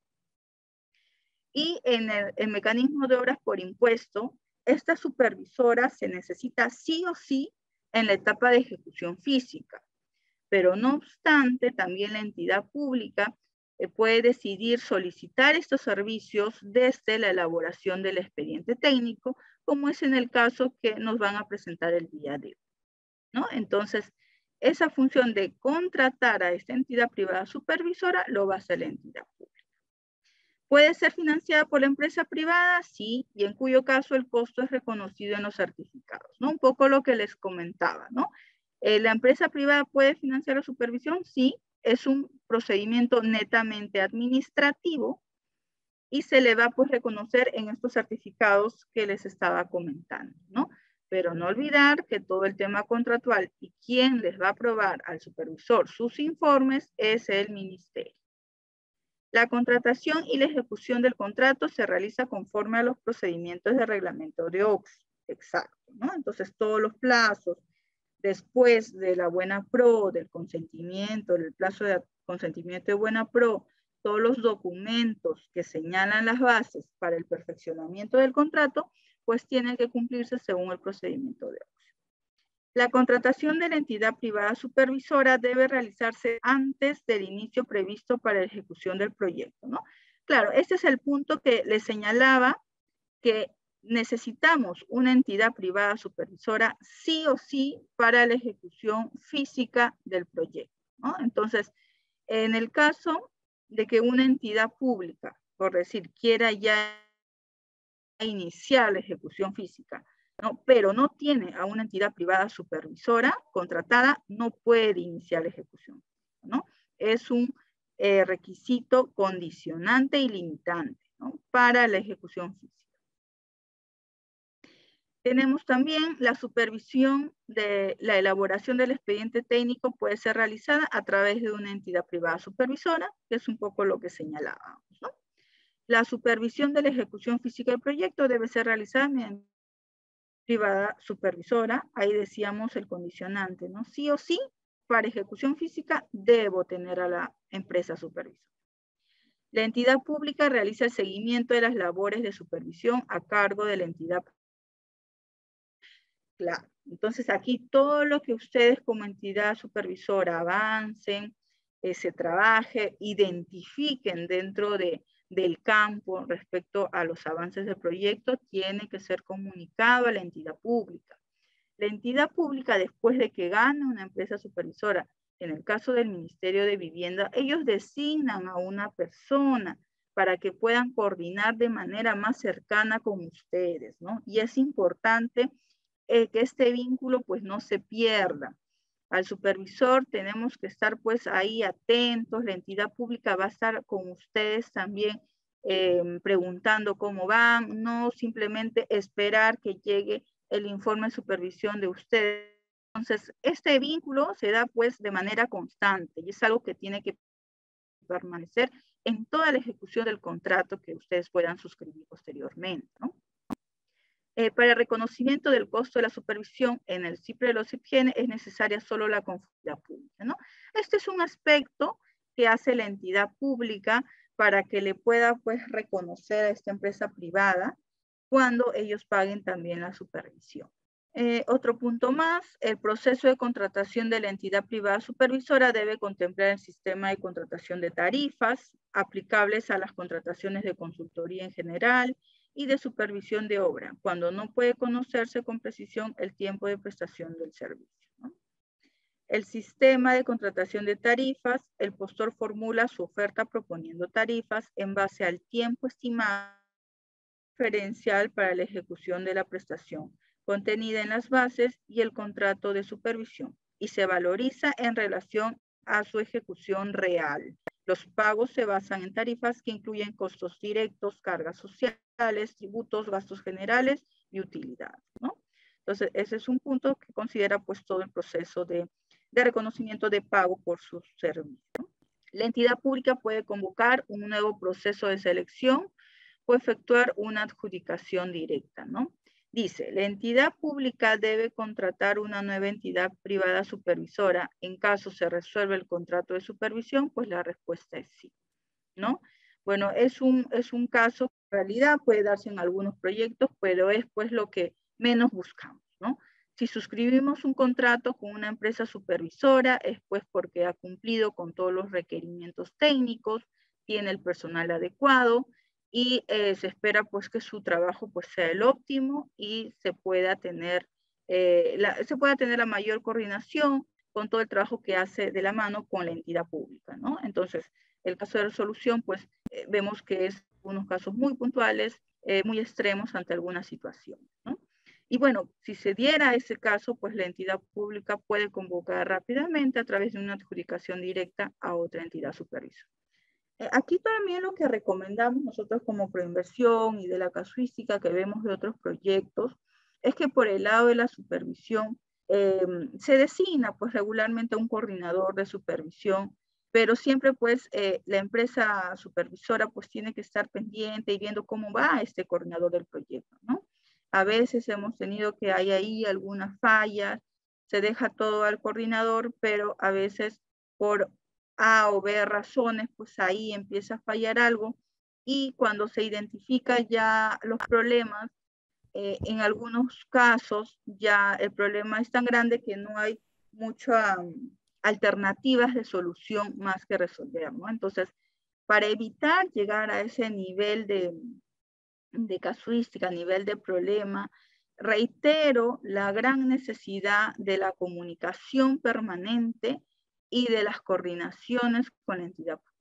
Y en el mecanismo de obras por impuesto, esta supervisora se necesita sí o sí en la etapa de ejecución física, pero no obstante, también la entidad pública puede decidir solicitar estos servicios desde la elaboración del expediente técnico, como es en el caso que nos van a presentar el día de hoy, ¿no? Entonces, esa función de contratar a esta entidad privada supervisora lo va a hacer la entidad pública. ¿Puede ser financiada por la empresa privada? Sí, y en cuyo caso el costo es reconocido en los certificados, ¿no? Un poco lo que les comentaba, ¿no? ¿La empresa privada puede financiar la supervisión? Sí, es un procedimiento netamente administrativo y se le va pues reconocer en estos certificados que les estaba comentando, ¿no? Pero no olvidar que todo el tema contractual y quien les va a aprobar al supervisor sus informes es el ministerio. La contratación y la ejecución del contrato se realiza conforme a los procedimientos de reglamento de OXI. Exacto, ¿no? Entonces, todos los plazos, después de la buena pro, del consentimiento, del plazo de consentimiento de buena pro, todos los documentos que señalan las bases para el perfeccionamiento del contrato, pues tienen que cumplirse según el procedimiento de OXI. La contratación de la entidad privada supervisora debe realizarse antes del inicio previsto para la ejecución del proyecto, ¿no? Claro, este es el punto que les señalaba, que necesitamos una entidad privada supervisora sí o sí para la ejecución física del proyecto, ¿no? Entonces, en el caso de que una entidad pública, por decir, quiera ya iniciar la ejecución física, ¿no? Pero no tiene a una entidad privada supervisora contratada, no puede iniciar la ejecución, ¿no? Es un requisito condicionante y limitante, ¿no? Para la ejecución física. Tenemos también la supervisión de la elaboración del expediente técnico puede ser realizada a través de una entidad privada supervisora, que es un poco lo que señalábamos, ¿no? La supervisión de la ejecución física del proyecto debe ser realizada mediante privada supervisora. Ahí decíamos el condicionante, ¿no? Sí o sí, para ejecución física debo tener a la empresa supervisora. La entidad pública realiza el seguimiento de las labores de supervisión a cargo de la entidad pública. Claro, entonces aquí todo lo que ustedes como entidad supervisora avancen, se trabaje, identifiquen dentro del campo respecto a los avances del proyecto, tiene que ser comunicado a la entidad pública. La entidad pública, después de que gane una empresa supervisora, en el caso del Ministerio de Vivienda, ellos designan a una persona para que puedan coordinar de manera más cercana con ustedes, ¿no? Y es importante que este vínculo pues no se pierda. Al supervisor tenemos que estar pues ahí atentos, la entidad pública va a estar con ustedes también preguntando cómo van, no simplemente esperar que llegue el informe de supervisión de ustedes. Entonces, este vínculo se da pues de manera constante y es algo que tiene que permanecer en toda la ejecución del contrato que ustedes puedan suscribir posteriormente, ¿no? Para el reconocimiento del costo de la supervisión en el CIPRE de los IPGEN es necesaria solo la conformidad pública, ¿no? Este es un aspecto que hace la entidad pública para que le pueda pues reconocer a esta empresa privada cuando ellos paguen también la supervisión. Otro punto más, el proceso de contratación de la entidad privada supervisora debe contemplar el sistema de contratación de tarifas aplicables a las contrataciones de consultoría en general y de supervisión de obra, cuando no puede conocerse con precisión el tiempo de prestación del servicio, ¿no? El sistema de contratación de tarifas, el postor formula su oferta proponiendo tarifas en base al tiempo estimado referencial para la ejecución de la prestación contenida en las bases y el contrato de supervisión y se valoriza en relación a su ejecución real. Los pagos se basan en tarifas que incluyen costos directos, cargas sociales, tributos, gastos generales y utilidades, ¿no? Entonces, ese es un punto que considera pues todo el proceso de reconocimiento de pago por sus servicios, ¿no? La entidad pública puede convocar un nuevo proceso de selección o efectuar una adjudicación directa, ¿no? Dice, la entidad pública debe contratar una nueva entidad privada supervisora. En caso se resuelve el contrato de supervisión, pues la respuesta es sí, ¿no? Bueno, es un caso que en realidad puede darse en algunos proyectos, pero es pues lo que menos buscamos, ¿no? Si suscribimos un contrato con una empresa supervisora, es pues porque ha cumplido con todos los requerimientos técnicos, tiene el personal adecuado, y se espera pues que su trabajo pues sea el óptimo y se pueda tener la mayor coordinación con todo el trabajo que hace de la mano con la entidad pública, ¿no? Entonces, el caso de resolución, pues vemos que es unos casos muy puntuales, muy extremos ante alguna situación, ¿no? Y bueno, si se diera ese caso, pues la entidad pública puede convocar rápidamente a través de una adjudicación directa a otra entidad supervisora. Aquí también lo que recomendamos nosotros como Proinversión y de la casuística que vemos de otros proyectos es que por el lado de la supervisión se designa pues regularmente un coordinador de supervisión, pero siempre pues la empresa supervisora pues tiene que estar pendiente y viendo cómo va este coordinador del proyecto, ¿no? A veces hemos tenido que hay ahí algunas fallas, se deja todo al coordinador, pero a veces por A o B razones, pues ahí empieza a fallar algo, y cuando se identifica ya los problemas, en algunos casos ya el problema es tan grande que no hay muchas alternativas de solución más que resolver, ¿no? Entonces, para evitar llegar a ese nivel de casuística, nivel de problema, reitero la gran necesidad de la comunicación permanente y de las coordinaciones con la entidad pública.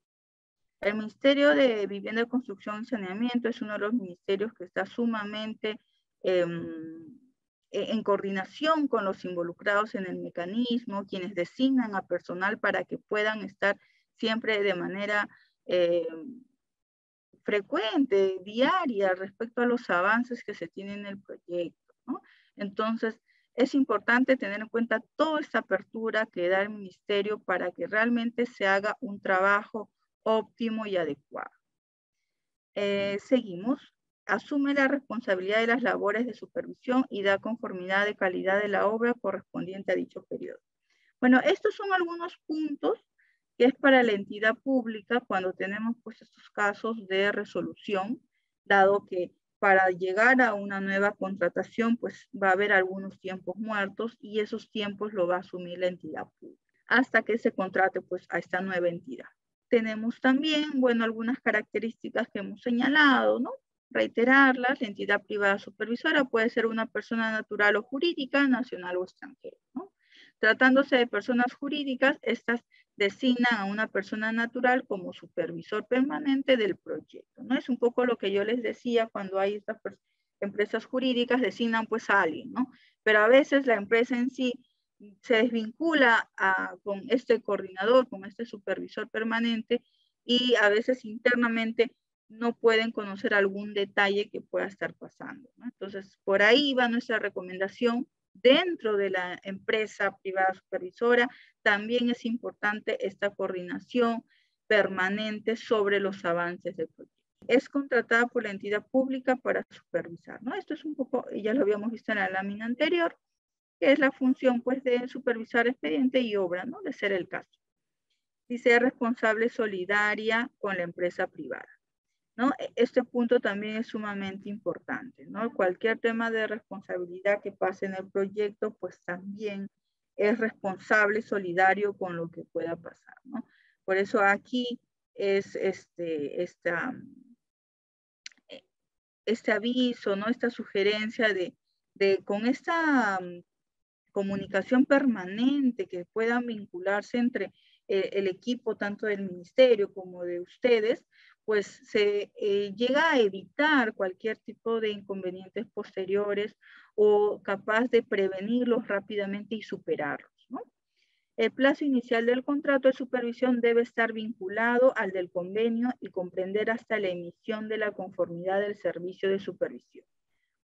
El Ministerio de Vivienda, Construcción y Saneamiento es uno de los ministerios que está sumamente en coordinación con los involucrados en el mecanismo, quienes designan a personal para que puedan estar siempre de manera frecuente, diaria, respecto a los avances que se tienen en el proyecto, ¿no? Entonces, es importante tener en cuenta toda esta apertura que da el ministerio para que realmente se haga un trabajo óptimo y adecuado. Seguimos. Asume la responsabilidad de las labores de supervisión y da conformidad de calidad de la obra correspondiente a dicho periodo. Bueno, estos son algunos puntos que es para la entidad pública cuando tenemos pues estos casos de resolución, dado que para llegar a una nueva contratación pues va a haber algunos tiempos muertos y esos tiempos lo va a asumir la entidad pública hasta que se contrate pues a esta nueva entidad. Tenemos también, bueno, algunas características que hemos señalado, ¿no? Reiterarlas, la entidad privada supervisora puede ser una persona natural o jurídica, nacional o extranjera, ¿no? Tratándose de personas jurídicas, estas designan a una persona natural como supervisor permanente del proyecto, ¿no? Es un poco lo que yo les decía cuando hay estas empresas jurídicas, designan pues a alguien, ¿no? Pero a veces la empresa en sí se desvincula con este coordinador, con este supervisor permanente, y a veces internamente no pueden conocer algún detalle que pueda estar pasando, ¿no? Entonces, por ahí va nuestra recomendación. Dentro de la empresa privada supervisora también es importante esta coordinación permanente sobre los avances del proyecto. Es contratada por la entidad pública para supervisar, ¿no? Esto es un poco, ya lo habíamos visto en la lámina anterior, que es la función pues de supervisar expediente y obra, ¿no? De ser el caso. Y ser responsable solidaria con la empresa privada, ¿no? Este punto también es sumamente importante, ¿no? Cualquier tema de responsabilidad que pase en el proyecto, pues también es responsable solidario con lo que pueda pasar, ¿no? Por eso aquí es este aviso, ¿no? Esta sugerencia de con esta comunicación permanente, que puedan vincularse entre el equipo tanto del ministerio como de ustedes, pues se llega a evitar cualquier tipo de inconvenientes posteriores o capaz de prevenirlos rápidamente y superarlos, ¿no? El plazo inicial del contrato de supervisión debe estar vinculado al del convenio y comprender hasta la emisión de la conformidad del servicio de supervisión,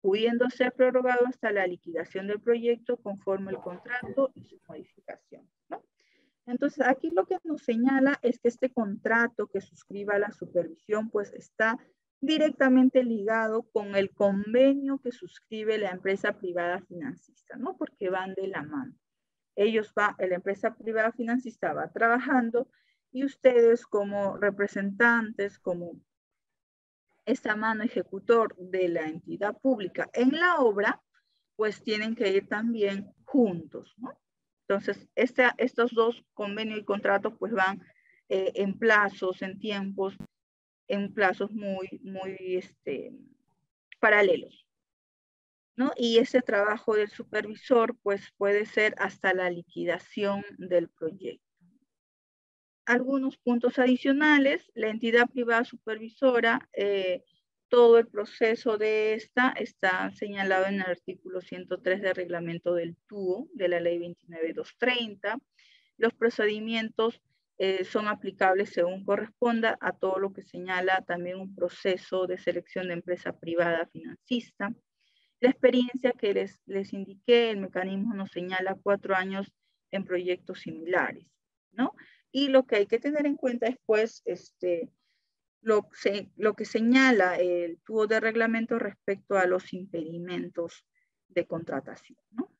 pudiendo ser prorrogado hasta la liquidación del proyecto conforme el contrato y su modificación, ¿no? Entonces, aquí lo que nos señala es que este contrato que suscriba la supervisión, pues está directamente ligado con el convenio que suscribe la empresa privada financista, ¿no? Porque van de la mano. La empresa privada financista va trabajando y ustedes como representantes, como esta mano ejecutor de la entidad pública en la obra, pues tienen que ir también juntos, ¿no? Entonces, estos dos convenios y contratos pues van en plazos, en tiempos, en plazos muy paralelos, ¿no? Y ese trabajo del supervisor pues puede ser hasta la liquidación del proyecto. Algunos puntos adicionales, la entidad privada supervisora, todo el proceso de esta está señalado en el artículo 103 del reglamento del TUO, de la ley 29230. Los procedimientos son aplicables según corresponda a todo lo que señala también un proceso de selección de empresa privada financista. La experiencia que les indiqué, el mecanismo nos señala 4 años en proyectos similares, ¿no? Y lo que hay que tener en cuenta es, pues, lo que señala el TUO de reglamento respecto a los impedimentos de contratación, ¿no?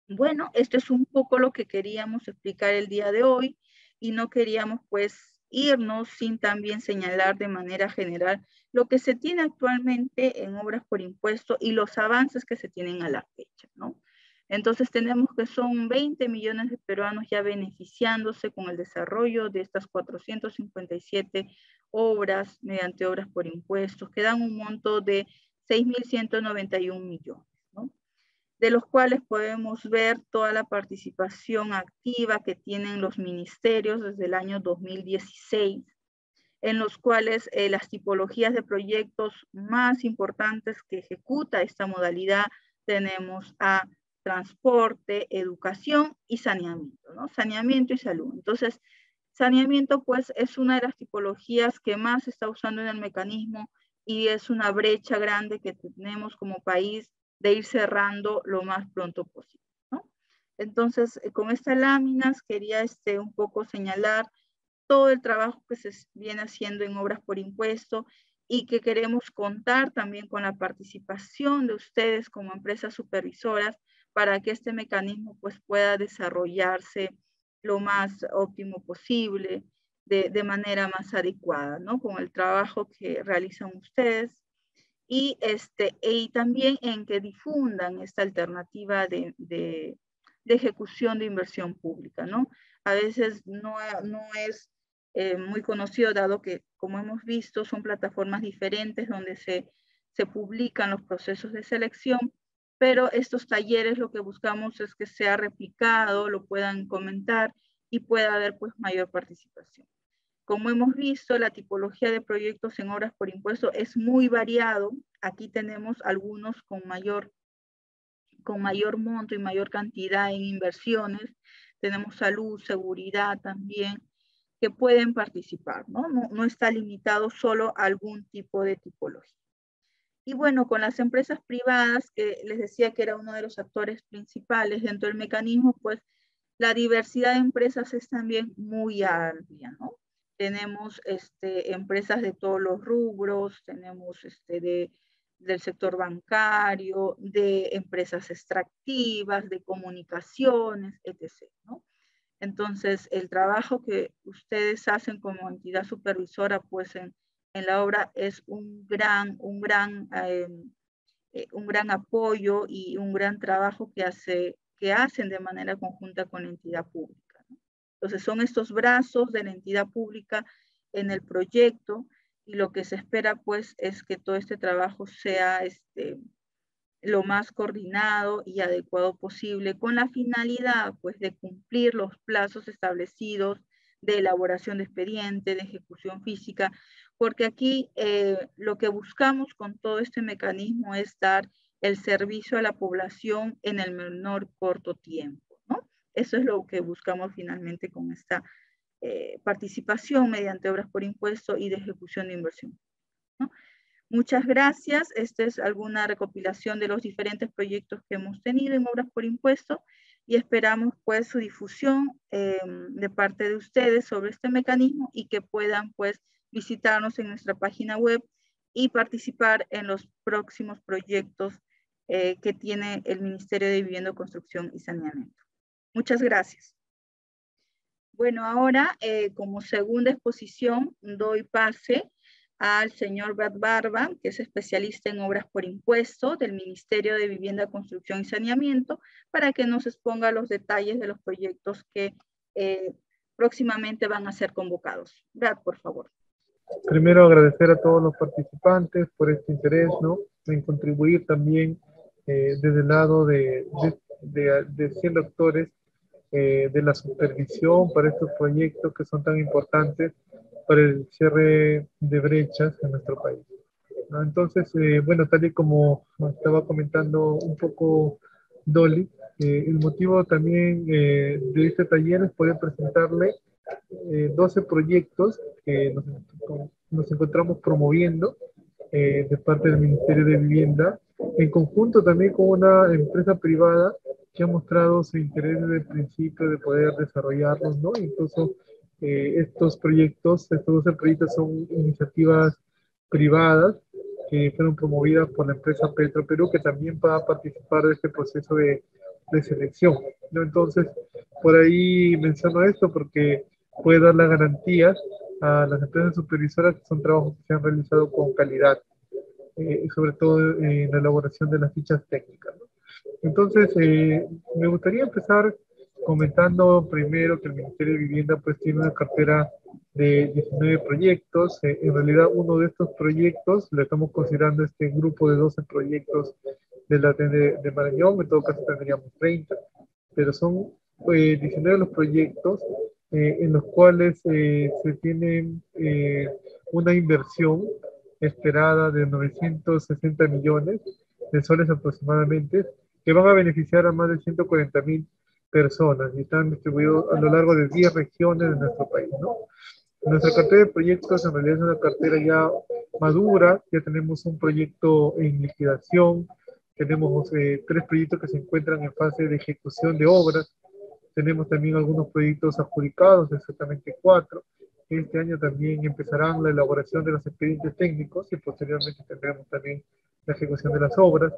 Bueno, esto es un poco lo que queríamos explicar el día de hoy y no queríamos, pues, irnos sin también señalar de manera general lo que se tiene actualmente en obras por impuesto y los avances que se tienen a la fecha, ¿no? Entonces tenemos que son 20 millones de peruanos ya beneficiándose con el desarrollo de estas 457 obras mediante obras por impuestos, que dan un monto de 6.191 millones, ¿no? De los cuales podemos ver toda la participación activa que tienen los ministerios desde el año 2016, en los cuales las tipologías de proyectos más importantes que ejecuta esta modalidad tenemos a transporte, educación y saneamiento, ¿no? Saneamiento y salud. Entonces, saneamiento pues es una de las tipologías que más se está usando en el mecanismo y es una brecha grande que tenemos como país de ir cerrando lo más pronto posible, ¿no? Entonces, con estas láminas quería un poco señalar todo el trabajo que se viene haciendo en obras por impuesto y que queremos contar también con la participación de ustedes como empresas supervisoras para que este mecanismo pues pueda desarrollarse lo más óptimo posible, de manera más adecuada, ¿no? Con el trabajo que realizan ustedes y también en que difundan esta alternativa de ejecución de inversión pública, ¿no? A veces no es muy conocido, dado que, como hemos visto, son plataformas diferentes donde se publican los procesos de selección, pero estos talleres lo que buscamos es que sea replicado, lo puedan comentar y pueda haber pues mayor participación. Como hemos visto, la tipología de proyectos en obras por impuesto es muy variado. Aquí tenemos algunos con mayor monto y mayor cantidad en inversiones. Tenemos salud, seguridad también, que pueden participar, ¿no? No está limitado solo a algún tipo de tipología. Y bueno, con las empresas privadas, que les decía que era uno de los actores principales dentro del mecanismo, pues la diversidad de empresas es también muy amplia, ¿no? Tenemos empresas de todos los rubros, tenemos del sector bancario, de empresas extractivas, de comunicaciones, etc., ¿no? Entonces, el trabajo que ustedes hacen como entidad supervisora, pues en la obra es un gran apoyo y un gran trabajo que hacen de manera conjunta con la entidad pública, ¿no? Entonces, son estos brazos de la entidad pública en el proyecto y lo que se espera, pues, es que todo este trabajo sea lo más coordinado y adecuado posible con la finalidad, pues, de cumplir los plazos establecidos de elaboración de expediente, de ejecución física, porque aquí lo que buscamos con todo este mecanismo es dar el servicio a la población en el menor corto tiempo, ¿no? Eso es lo que buscamos finalmente con esta participación mediante obras por impuesto y de ejecución de inversión, ¿no? Muchas gracias. Esta es alguna recopilación de los diferentes proyectos que hemos tenido en obras por impuesto y esperamos pues su difusión de parte de ustedes sobre este mecanismo y que puedan pues visitarnos en nuestra página web y participar en los próximos proyectos que tiene el Ministerio de Vivienda, Construcción y Saneamiento. Muchas gracias. Bueno, ahora como segunda exposición doy pase al señor Brad Barba, que es especialista en obras por impuesto del Ministerio de Vivienda, Construcción y Saneamiento, para que nos exponga los detalles de los proyectos que próximamente van a ser convocados. Brad, por favor. Primero agradecer a todos los participantes por este interés, ¿no? En contribuir también desde el lado de siendo actores de la supervisión para estos proyectos que son tan importantes para el cierre de brechas en nuestro país, ¿no? Entonces, bueno, tal y como estaba comentando un poco Dolly, el motivo también de este taller es poder presentarle 12 proyectos que nos encontramos promoviendo de parte del Ministerio de Vivienda, en conjunto también con una empresa privada que ha mostrado su interés desde el principio de poder desarrollarlos, ¿no? Incluso estos 12 proyectos son iniciativas privadas que fueron promovidas por la empresa Petroperú, que también va a participar de este proceso de selección, ¿no? Entonces, por ahí menciono esto porque puede dar las garantías a las empresas supervisoras que son trabajos que se han realizado con calidad, sobre todo en la elaboración de las fichas técnicas, ¿no? Entonces, me gustaría empezar comentando primero que el Ministerio de Vivienda pues tiene una cartera de 19 proyectos. En realidad, uno de estos proyectos, lo estamos considerando este grupo de 12 proyectos de la de Marañón, en todo caso tendríamos 30, pero son 19 los proyectos en los cuales se tiene una inversión esperada de 960 millones de soles aproximadamente, que van a beneficiar a más de 140.000 personas y están distribuidos a lo largo de 10 regiones de nuestro país, ¿no? Nuestra cartera de proyectos en realidad es una cartera ya madura, ya tenemos un proyecto en liquidación, tenemos 3 proyectos que se encuentran en fase de ejecución de obras, tenemos también algunos proyectos adjudicados, exactamente 4. Este año también empezarán la elaboración de los expedientes técnicos y posteriormente tendremos también la ejecución de las obras.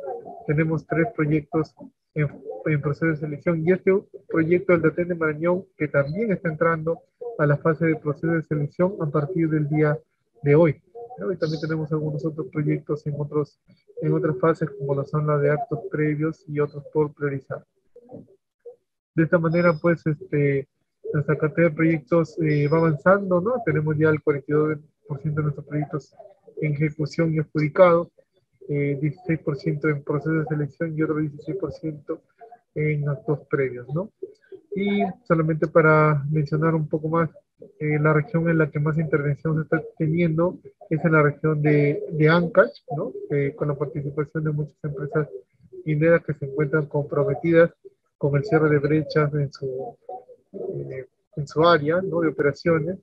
Tenemos 3 proyectos en proceso de selección y este proyecto del Daten de Marañón que también está entrando a la fase de proceso de selección a partir del día de hoy, ¿no? Y también tenemos algunos otros proyectos en otras fases como la son las de actos previos y otros por priorizar. De esta manera, pues, nuestra cartera de proyectos va avanzando, ¿no? Tenemos ya el 42% de nuestros proyectos en ejecución y adjudicados, 16% en proceso de selección y otro 16% en actos previos, ¿no? Y solamente para mencionar un poco más, la región en la que más intervención se está teniendo es en la región de Ancash, ¿no? Con la participación de muchas empresas mineras que se encuentran comprometidas con el cierre de brechas en su área, ¿no? De operaciones.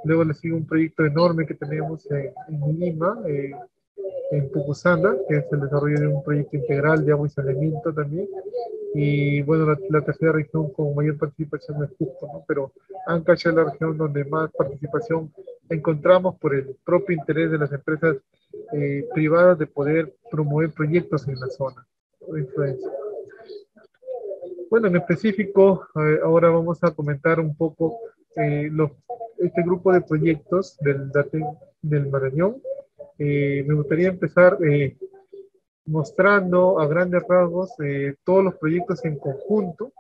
Luego le sigue un proyecto enorme que tenemos en Lima, en Pucusana, que es el desarrollo de un proyecto integral de agua y saneamiento también. Y bueno, la tercera región con mayor participación es Cusco, ¿no? Pero Ancash es la región donde más participación encontramos por el propio interés de las empresas privadas de poder promover proyectos en la zona de influencia. Bueno, en específico, ahora vamos a comentar un poco este grupo de proyectos del Daten del Marañón. Me gustaría empezar mostrando a grandes rasgos todos los proyectos en conjunto.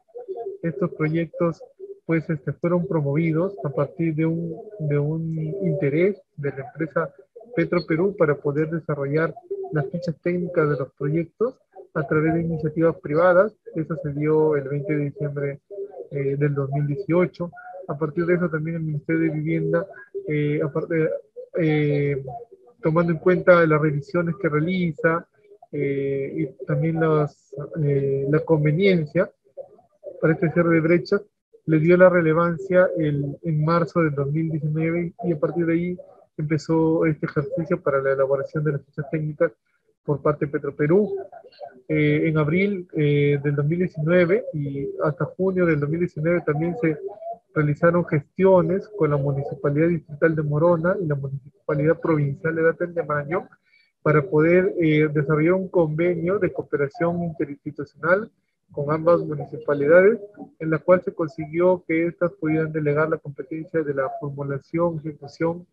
Estos proyectos pues fueron promovidos a partir de un interés de la empresa Petroperú para poder desarrollar las fichas técnicas de los proyectos a través de iniciativas privadas. Eso se dio el 20 de diciembre del 2018. A partir de eso también el Ministerio de Vivienda, aparte, tomando en cuenta las revisiones que realiza y también la conveniencia, para este cierre de brechas, le dio la relevancia en marzo del 2019 y a partir de ahí empezó este ejercicio para la elaboración de las fichas técnicas por parte de Petroperú. En abril del 2019 y hasta junio del 2019 también se realizaron gestiones con la Municipalidad Distrital de Morona y la Municipalidad Provincial de Daten de Marañón para poder desarrollar un convenio de cooperación interinstitucional con ambas municipalidades, en la cual se consiguió que éstas pudieran delegar la competencia de la formulación y ejecución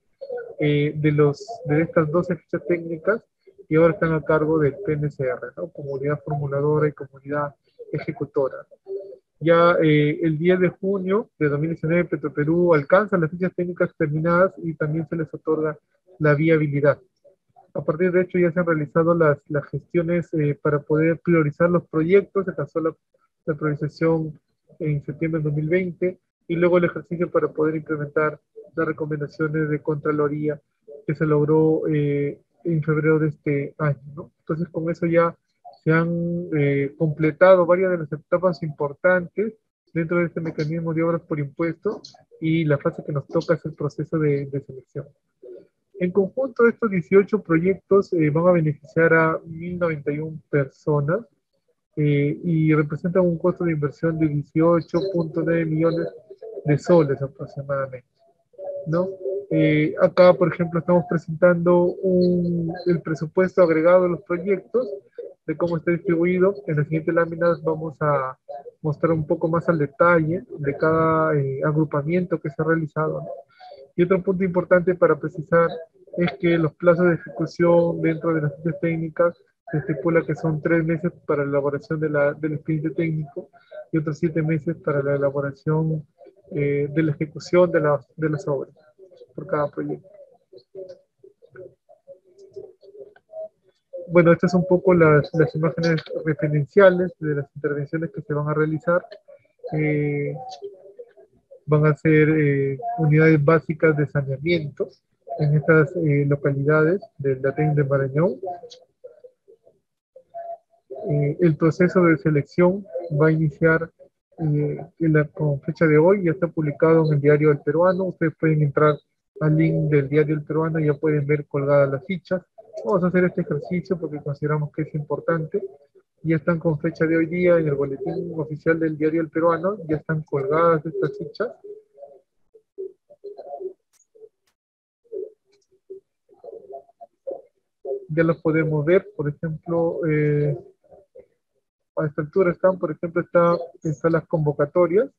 de estas 12 fichas técnicas y ahora están a cargo del PNCR, ¿no? Comunidad formuladora y comunidad ejecutora. Ya el 10 de junio de 2019 Petroperú alcanza las fichas técnicas terminadas y también se les otorga la viabilidad. A partir de hecho ya se han realizado las gestiones para poder priorizar los proyectos, se alcanzó la priorización en septiembre de 2020 y luego el ejercicio para poder implementar las recomendaciones de Contraloría que se logró en febrero de este año, ¿no? Entonces con eso ya se han completado varias de las etapas importantes dentro de este mecanismo de obras por impuesto y la fase que nos toca es el proceso de selección. En conjunto, estos 18 proyectos van a beneficiar a 1.091 personas y representan un costo de inversión de 18.9 millones de soles aproximadamente, ¿no? Acá, por ejemplo, estamos presentando el presupuesto agregado de los proyectos, de cómo está distribuido. En las siguientes láminas vamos a mostrar un poco más al detalle de cada agrupamiento que se ha realizado, ¿no? Y otro punto importante para precisar es que los plazos de ejecución dentro de las fichas técnicas se estipula que son 3 meses para la elaboración del expediente técnico y otros 7 meses para la elaboración de la ejecución de las obras por cada proyecto. Bueno, estas son un poco las imágenes referenciales de las intervenciones que se van a realizar. Van a ser unidades básicas de saneamiento en estas localidades del Daten de Marañón. El proceso de selección va a iniciar con fecha de hoy, ya está publicado en el Diario del Peruano. Ustedes pueden entrar al link del Diario del Peruano y ya pueden ver colgadas las fichas. Vamos a hacer este ejercicio porque consideramos que es importante. Ya están con fecha de hoy día en el boletín oficial del Diario del Peruano, ya están colgadas estas fichas. Ya los podemos ver, por ejemplo, a esta altura están, por ejemplo, están las convocatorias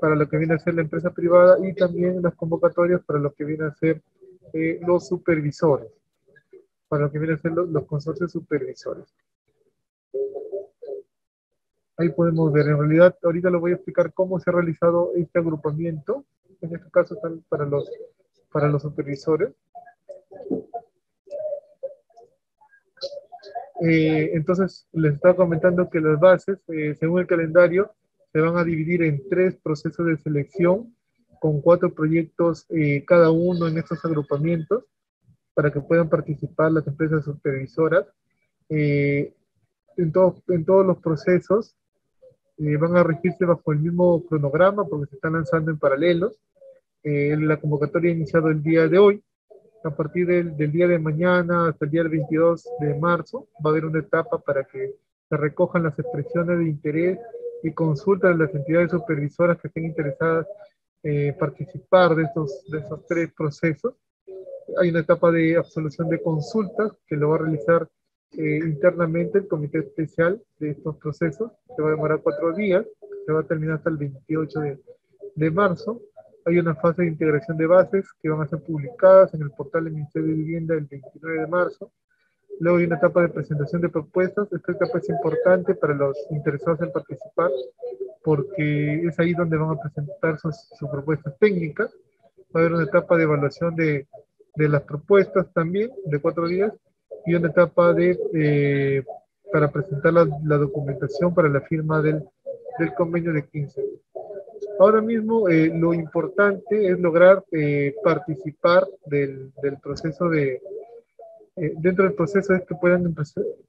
para lo que viene a ser la empresa privada y también las convocatorias para lo que viene a ser los supervisores, para lo que viene a ser los consorcios supervisores. Ahí podemos ver, en realidad, ahorita les voy a explicar cómo se ha realizado este agrupamiento. En este caso están para los supervisores. Entonces, les estaba comentando que las bases, según el calendario, se van a dividir en 3 procesos de selección, con 4 proyectos cada uno en estos agrupamientos, para que puedan participar las empresas supervisoras. En todos los procesos van a regirse bajo el mismo cronograma, porque se están lanzando en paralelos. La convocatoria ha iniciado el día de hoy. A partir del día de mañana hasta el día del 22 de marzo va a haber una etapa para que se recojan las expresiones de interés y consultas de las entidades supervisoras que estén interesadas en participar de esos 3 procesos. Hay una etapa de absolución de consultas que lo va a realizar internamente el comité especial de estos procesos. Se va a demorar 4 días, se va a terminar hasta el 28 de marzo. Hay una fase de integración de bases que van a ser publicadas en el portal del Ministerio de Vivienda el 29 de marzo. Luego hay una etapa de presentación de propuestas. Esta etapa es importante para los interesados en participar porque es ahí donde van a presentar sus propuestas técnicas. Va a haber una etapa de evaluación de las propuestas también, de 4 días, y una etapa para presentar la documentación para la firma del convenio de 15 días. Ahora mismo lo importante es lograr participar del proceso de dentro del proceso es que puedan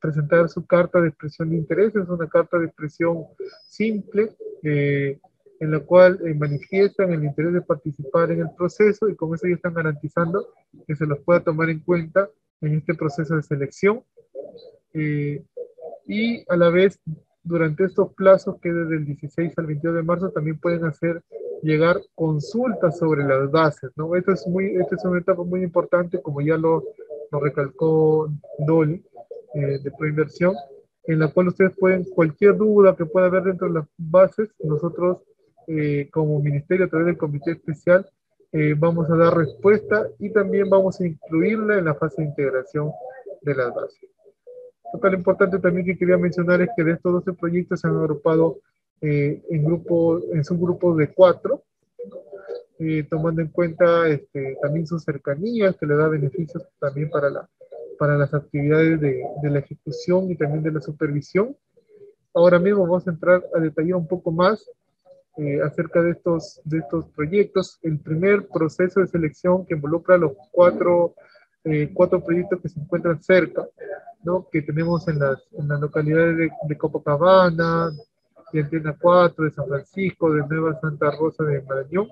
presentar su carta de expresión de interés. Es una carta de expresión simple, en la cual manifiestan el interés de participar en el proceso, y con eso ya están garantizando que se los pueda tomar en cuenta en este proceso de selección. Y a la vez, durante estos plazos, que desde el 16 al 22 de marzo, también pueden hacer llegar consultas sobre las bases, ¿no? Esta es una etapa muy importante, como ya lo recalcó Dolly, de Proinversión, en la cual ustedes pueden, cualquier duda que pueda haber dentro de las bases, nosotros, como ministerio, a través del comité especial, vamos a dar respuesta, y también vamos a incluirla en la fase de integración de las bases. Lo importante también que quería mencionar es que de estos 12 proyectos se han agrupado en subgrupos de 4, tomando en cuenta también sus cercanías, que le da beneficios también para las actividades de la ejecución y también de la supervisión. Ahora mismo vamos a entrar a detallar un poco más acerca de estos proyectos. El primer proceso de selección, que involucra los cuatro proyectos que se encuentran cerca, ¿no? Que tenemos en las localidades de Copacabana, de Antena 4, de San Francisco, de Nueva Santa Rosa de Marañón.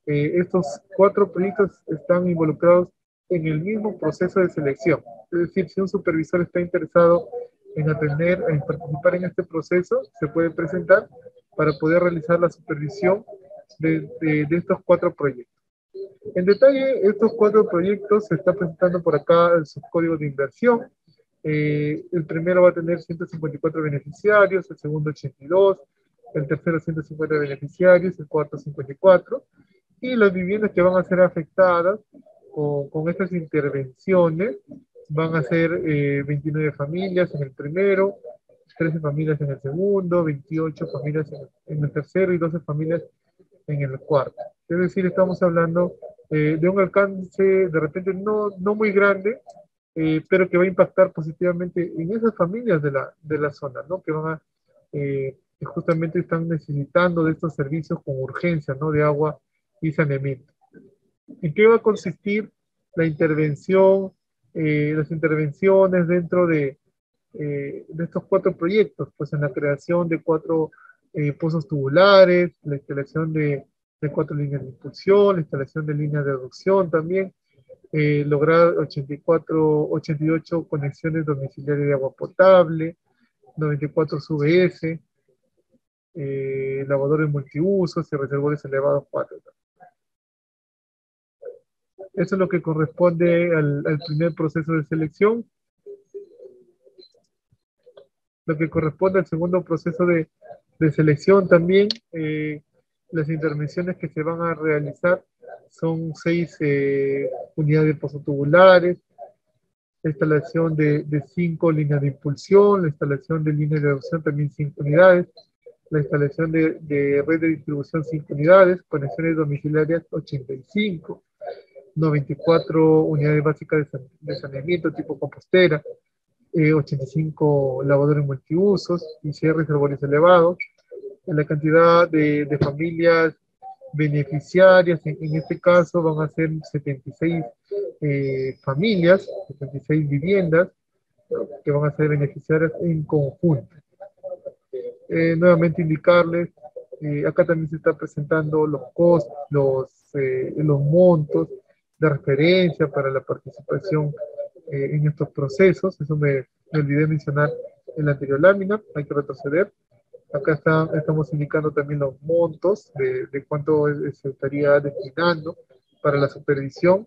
Estos 4 proyectos están involucrados en el mismo proceso de selección. Es decir, si un supervisor está interesado en participar en este proceso, se puede presentar para poder realizar la supervisión de estos 4 proyectos. En detalle, estos 4 proyectos se está presentando por acá el subcódigo de inversión. El primero va a tener 154 beneficiarios, el segundo 82, el tercero 150 beneficiarios, el cuarto 54, y las viviendas que van a ser afectadas con estas intervenciones van a ser 29 familias en el primero, 13 familias en el segundo, 28 familias en el tercero y 12 familias en el cuarto. Es decir, estamos hablando de un alcance de repente no muy grande, pero que va a impactar positivamente en esas familias de la zona, ¿no? Que que justamente están necesitando de estos servicios con urgencia, ¿no? De agua y saneamiento. ¿En qué va a consistir la intervención, las intervenciones dentro de estos 4 proyectos? Pues en la creación de 4 pozos tubulares, la instalación de 4 líneas de impulsión, la instalación de líneas de aducción también, lograr 88 conexiones domiciliarias de agua potable, 94 UVS, lavadores multiusos y reservorios elevados 4. Eso es lo que corresponde al primer proceso de selección. Lo que corresponde al segundo proceso de selección también, las intervenciones que se van a realizar son 6 unidades de pozos tubulares, la instalación de 5 líneas de impulsión, la instalación de líneas de adopción también 5 unidades, la instalación de red de distribución 5 unidades, conexiones domiciliarias 85, 94 unidades básicas de saneamiento tipo compostera, 85 lavadores multiusos y 100 reservorios elevados. La cantidad de familias beneficiarias, en este caso van a ser 76 familias, 76 viviendas, ¿no? Que van a ser beneficiarias en conjunto. Nuevamente indicarles, acá también se está presentando los costos, los montos de referencia para la participación en estos procesos. Eso me olvidé mencionar en la anterior lámina, hay que retroceder. Acá estamos indicando también los montos de cuánto se estaría destinando para la supervisión,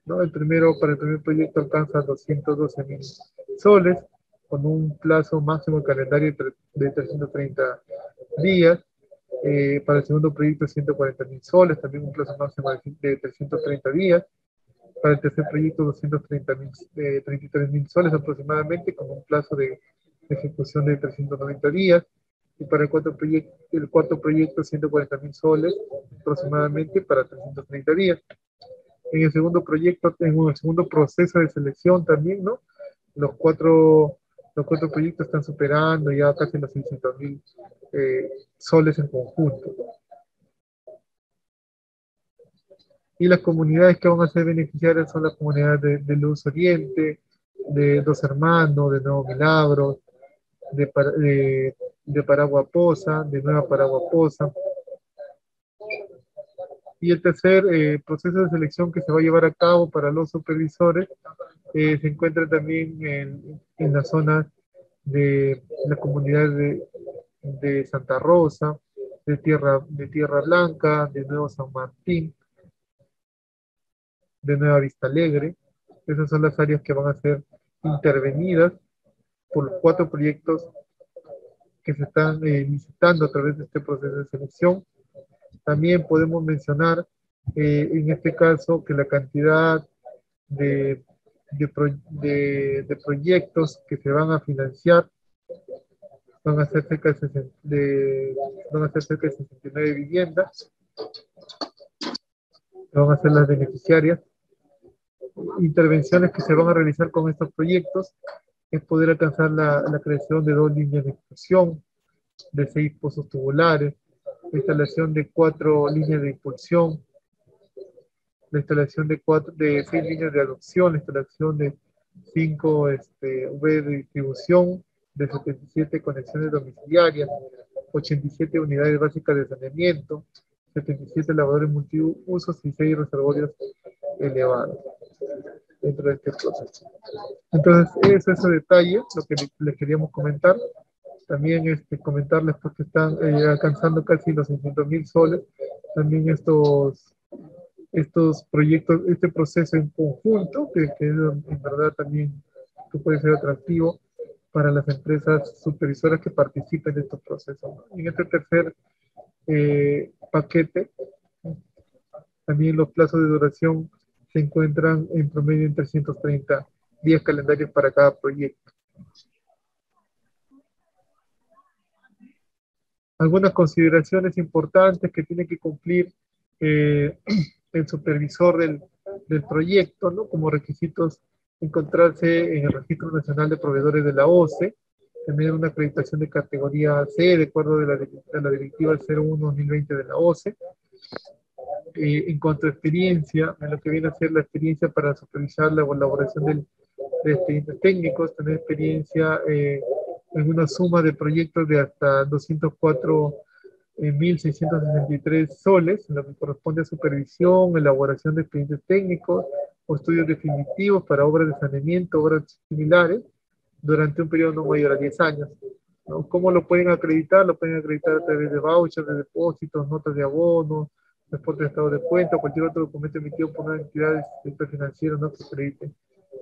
¿no? Para el primer proyecto alcanza 212.000 soles, con un plazo máximo de calendario de 330 días. Para el segundo proyecto 140.000 soles, también un plazo máximo de 330 días. Para el tercer proyecto 33.000 soles aproximadamente, con un plazo de ejecución de 390 días. Y para el cuarto proyecto 140.000 soles aproximadamente para 330 días. En el segundo proyecto, en el segundo proceso de selección también, ¿no? Los cuatro proyectos están superando ya casi los 600.000 soles en conjunto. Y las comunidades que van a ser beneficiarias son las comunidades de Luz Oriente, de Dos Hermanos, de Nuevo Milagro, de Paraguaposa, de Nueva Paraguaposa. Y el tercer proceso de selección que se va a llevar a cabo para los supervisores se encuentra también en la zona de la comunidad de Santa Rosa, de Tierra Blanca, de Nuevo San Martín, de Nueva Vista Alegre. Esas son las áreas que van a ser intervenidas por los 4 proyectos que se están licitando a través de este proceso de selección. También podemos mencionar en este caso que la cantidad de proyectos que se van a financiar van a ser cerca van a ser cerca de 69 viviendas, que van a ser las beneficiarias. Intervenciones que se van a realizar con estos proyectos es poder alcanzar la creación de 2 líneas de expulsión, de 6 pozos tubulares, la instalación de 4 líneas de impulsión, la instalación de 6 líneas de adopción, la instalación de 5 V de distribución, de 77 conexiones domiciliarias, 87 unidades básicas de saneamiento, 77 lavadores multiusos y 6 reservorios elevados dentro de este proceso. Entonces, eso es ese detalle, lo que les queríamos comentar. También comentarles porque están alcanzando casi los 600.000 soles. También estos proyectos, este proceso en conjunto, que en verdad también que puede ser atractivo para las empresas supervisoras que participen de estos procesos. En este tercer paquete, también los plazos de duración se encuentran en promedio en 330 días calendarios para cada proyecto. Algunas consideraciones importantes que tiene que cumplir el supervisor del proyecto, ¿no? Como requisitos, encontrarse en el Registro Nacional de Proveedores de la OCE, tener una acreditación de categoría C, de acuerdo de la Directiva 01/2020 de la OCE. En cuanto a experiencia, en lo que viene a ser la experiencia para supervisar la elaboración de expedientes técnicos, tener experiencia en una suma de proyectos de hasta 204.663 soles, en lo que corresponde a supervisión, elaboración de expedientes técnicos o estudios definitivos para obras de saneamiento, obras similares, durante un periodo no mayor a 10 años. ¿No? ¿Cómo lo pueden acreditar? Lo pueden acreditar a través de vouchers, de depósitos, notas de abono, reporte de estado de cuenta, o cualquier otro documento emitido por una entidad del sector financiero, ¿no? Que acredite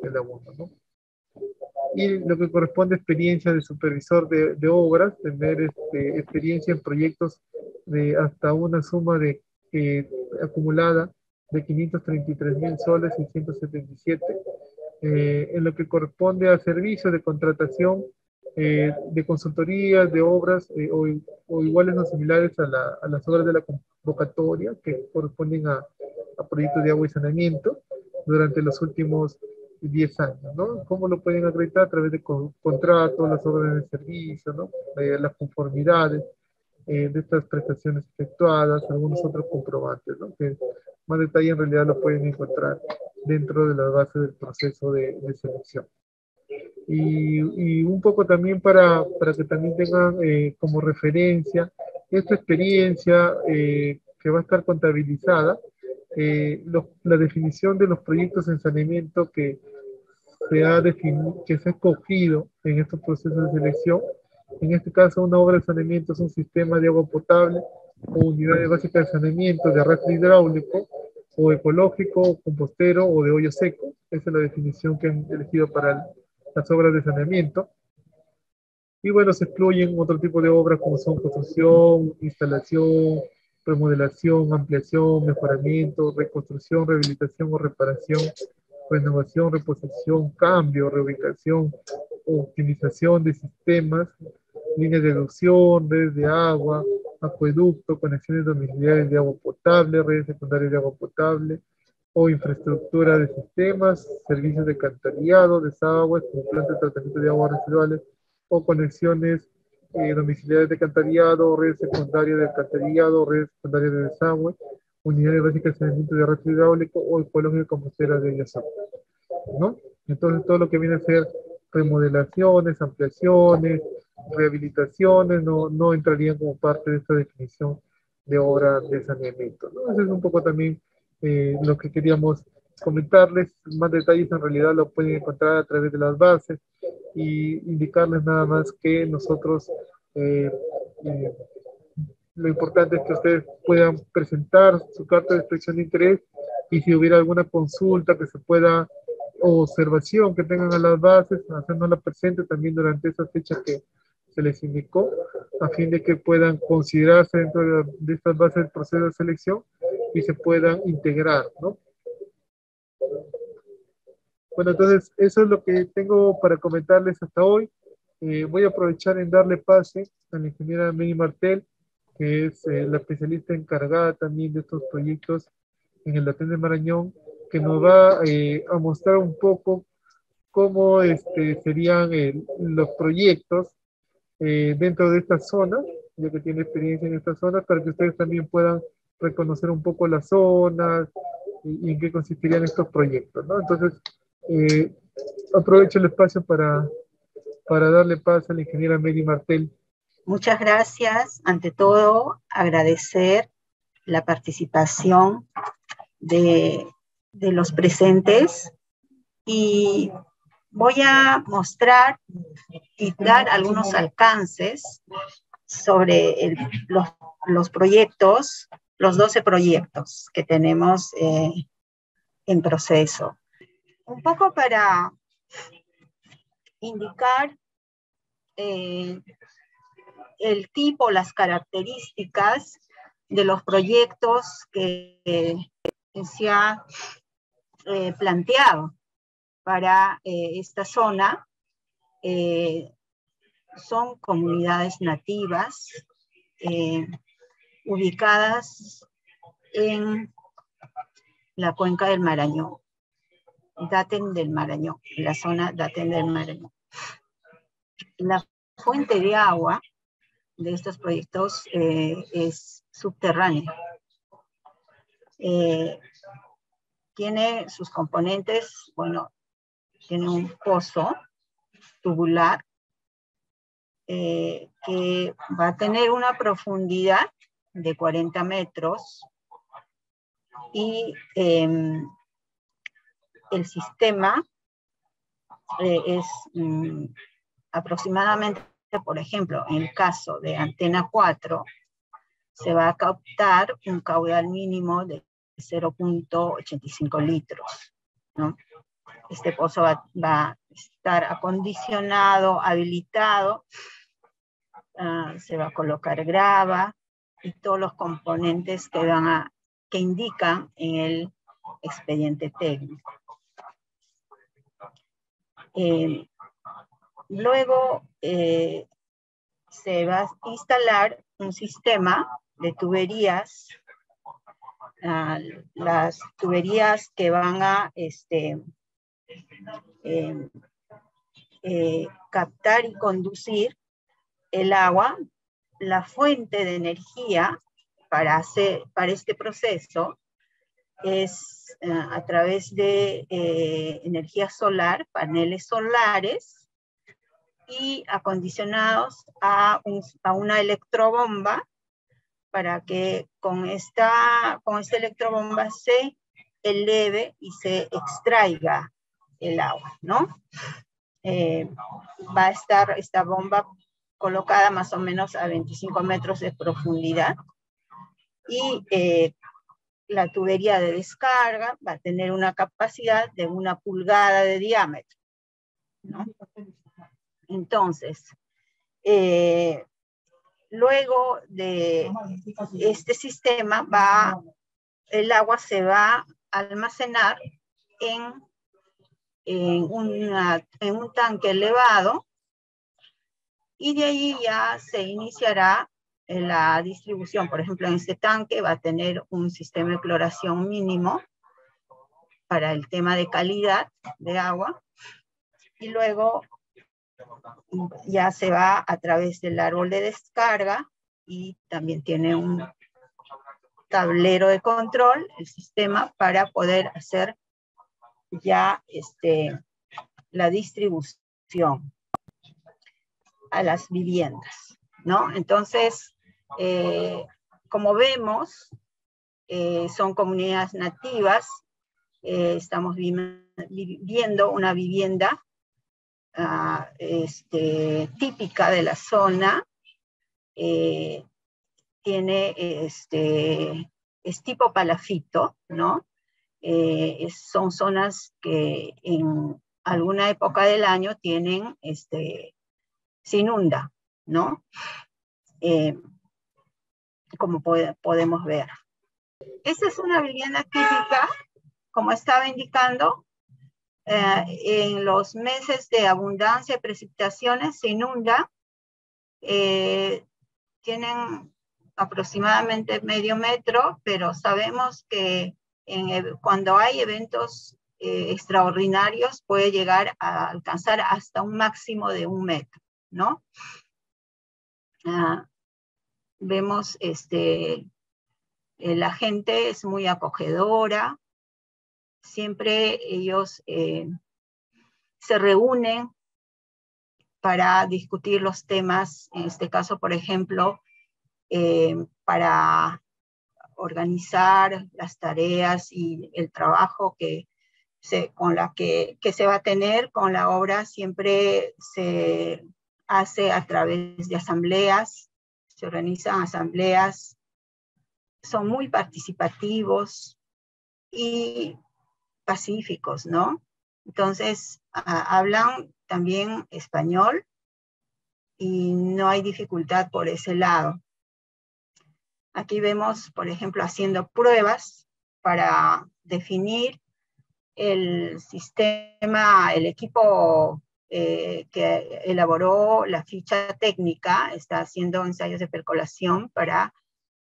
el abono, ¿no? Y lo que corresponde a experiencia de supervisor de obras, tener experiencia en proyectos de hasta una suma de acumulada de 533.000 soles 677, en lo que corresponde a servicios de contratación de consultorías, de obras o iguales o similares a las obras de la convocatoria que corresponden a proyectos de agua y saneamiento durante los últimos 10 años, ¿no? ¿Cómo lo pueden acreditar? A través de contratos, las órdenes de servicio, ¿no? Las conformidades de estas prestaciones efectuadas, algunos otros comprobantes, ¿no? Que más detalle en realidad lo pueden encontrar dentro de la base del proceso de selección. Y un poco también para que también tengan como referencia esta experiencia que va a estar contabilizada, la definición de los proyectos en saneamiento que se ha escogido en estos procesos de selección. En este caso, una obra de saneamiento es un sistema de agua potable o unidades básicas de saneamiento de arrastre hidráulico o ecológico, o compostero o de hoyo seco. Esa es la definición que han elegido para las obras de saneamiento. Y bueno, se excluyen otro tipo de obras como son construcción, instalación, remodelación, ampliación, mejoramiento, reconstrucción, rehabilitación o reparación, renovación, reposición, cambio, reubicación, optimización de sistemas, líneas de deducción, redes de agua, acueducto, conexiones domiciliares de agua potable, redes secundarias de agua potable, o infraestructura de sistemas, servicios de alcantarillado, desagües, como plantas de tratamiento de aguas residuales, o conexiones domiciliares de alcantarillado, redes secundarias de alcantarillado, redes secundarias de desagüe, unidades básicas de saneamiento de arrastre hidráulico o ecológico compostera de Yasoc, ¿no? Entonces todo lo que viene a ser remodelaciones, ampliaciones, rehabilitaciones, no entrarían como parte de esta definición de obra de saneamiento, ¿no? Eso es un poco también lo que queríamos comentarles. Más detalles en realidad lo pueden encontrar a través de las bases y indicarles nada más que nosotros, eh, eh, lo importante es que ustedes puedan presentar su carta de expresión de interés y si hubiera alguna consulta que se pueda o observación que tengan a las bases, hacernosla presente también durante esa fecha que se les indicó, a fin de que puedan considerarse dentro de estas bases del proceso de selección y se puedan integrar, ¿no? Bueno, entonces eso es lo que tengo para comentarles hasta hoy. Voy a aprovechar en darle pase a la ingeniera Mary Martel, que es la especialista encargada también de estos proyectos en el Daten de Marañón, que nos va a mostrar un poco cómo serían los proyectos dentro de esta zona, ya que tiene experiencia en esta zona, para que ustedes también puedan reconocer un poco las zonas y en qué consistirían estos proyectos, ¿no? Entonces, eh, aprovecho el espacio para darle paso a la ingeniera Mary Martel. Muchas gracias. Ante todo, agradecer la participación de los presentes y voy a mostrar y dar algunos alcances sobre los proyectos, los 12 proyectos que tenemos en proceso. Un poco para indicar el tipo, las características de los proyectos que se ha planteado para esta zona. Son comunidades nativas ubicadas en la cuenca del Marañón, Daten del Marañón, la zona Daten del Marañón. La fuente de agua de estos proyectos es subterránea. Tiene sus componentes, bueno, tiene un pozo tubular que va a tener una profundidad de 40 metros y el sistema es aproximadamente, por ejemplo, en el caso de Antena 4, se va a captar un caudal mínimo de 0.85 litros, ¿no? Este pozo va a estar acondicionado, habilitado, se va a colocar grava y todos los componentes que indican en el expediente técnico. Luego se va a instalar un sistema de tuberías, las tuberías que van a captar y conducir el agua. La fuente de energía para este proceso es a través de energía solar, paneles solares, y acondicionados a una electrobomba para que con esta electrobomba se eleve y se extraiga el agua, ¿no? Va a estar esta bomba colocada más o menos a 25 metros de profundidad y la tubería de descarga va a tener una capacidad de 1 pulgada de diámetro, ¿no? Entonces, luego de este sistema, el agua se va a almacenar en un tanque elevado y de ahí ya se iniciará la distribución. Por ejemplo, en este tanque va a tener un sistema de cloración mínimo para el tema de calidad de agua y luego ya se va a través del árbol de descarga y también tiene un tablero de control, el sistema, para poder hacer ya la distribución a las viviendas, ¿no? Entonces, como vemos, son comunidades nativas. Estamos viendo una vivienda típica de la zona. Es tipo palafito, ¿no? Son zonas que en alguna época del año tienen, se inunda, ¿no? Como podemos ver. Esta es una vivienda típica, como estaba indicando. En los meses de abundancia de precipitaciones se inunda. Tienen aproximadamente medio metro, pero sabemos que cuando hay eventos extraordinarios puede llegar a alcanzar hasta un máximo de 1 metro, ¿no? Vemos la gente es muy acogedora. Siempre ellos se reúnen para discutir los temas, en este caso, por ejemplo, para organizar las tareas y el trabajo que se va a tener con la obra. Siempre se hace a través de asambleas, se organizan asambleas, son muy participativos y pacíficos, ¿no? Entonces, hablan también español y no hay dificultad por ese lado. Aquí vemos, por ejemplo, haciendo pruebas para definir el sistema, el equipo que elaboró la ficha técnica, está haciendo ensayos de percolación para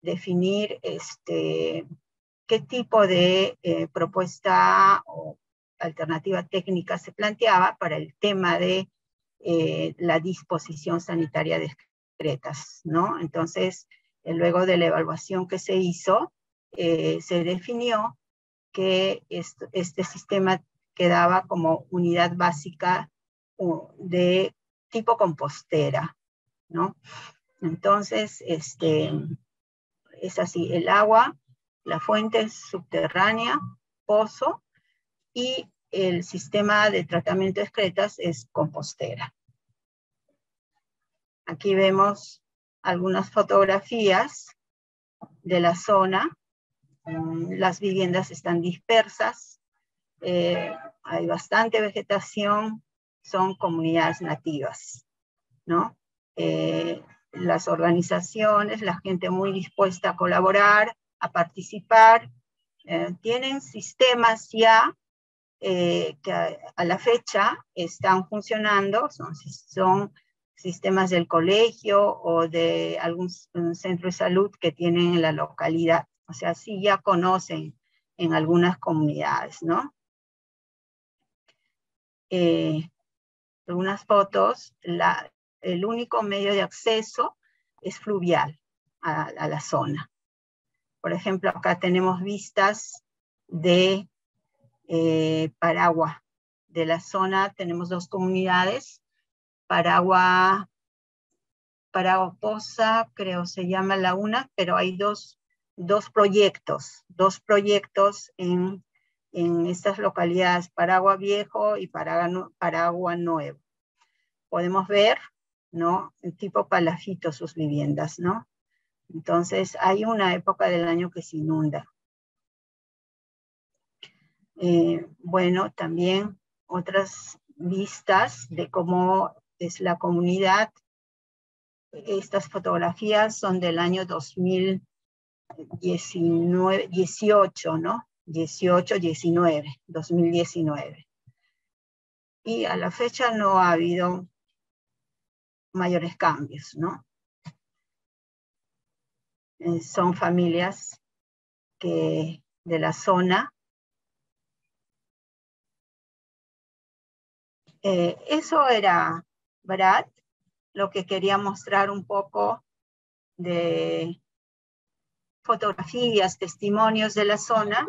definir qué tipo de propuesta o alternativa técnica se planteaba para el tema de la disposición sanitaria de excretas, ¿no? Entonces, luego de la evaluación que se hizo, se definió que este sistema quedaba como unidad básica de tipo compostera, ¿no? Entonces, es así, el agua, la fuente es subterránea, pozo, y el sistema de tratamiento de excretas es compostera. Aquí vemos algunas fotografías de la zona. Las viviendas están dispersas, hay bastante vegetación, son comunidades nativas, ¿no? Las organizaciones, la gente muy dispuesta a colaborar, a participar, tienen sistemas ya que a la fecha están funcionando, son sistemas del colegio o de algún centro de salud que tienen en la localidad. O sea, sí ya conocen en algunas comunidades, ¿no? Algunas fotos, el único medio de acceso es fluvial a la zona. Por ejemplo, acá tenemos vistas de Paragua. De la zona tenemos 2 comunidades, Paragua Poza, creo se llama la una, pero hay dos proyectos en estas localidades, Paragua Viejo y Paragua Nuevo. Podemos ver, ¿no? El tipo palafito sus viviendas, ¿no? Entonces hay una época del año que se inunda. Bueno, también otras vistas de cómo es la comunidad. Estas fotografías son del año 2018, ¿no? 2019. Y a la fecha no ha habido mayores cambios, ¿no? Son familias de la zona. Eso era, Brad, lo que quería mostrar un poco de fotografías, testimonios de la zona.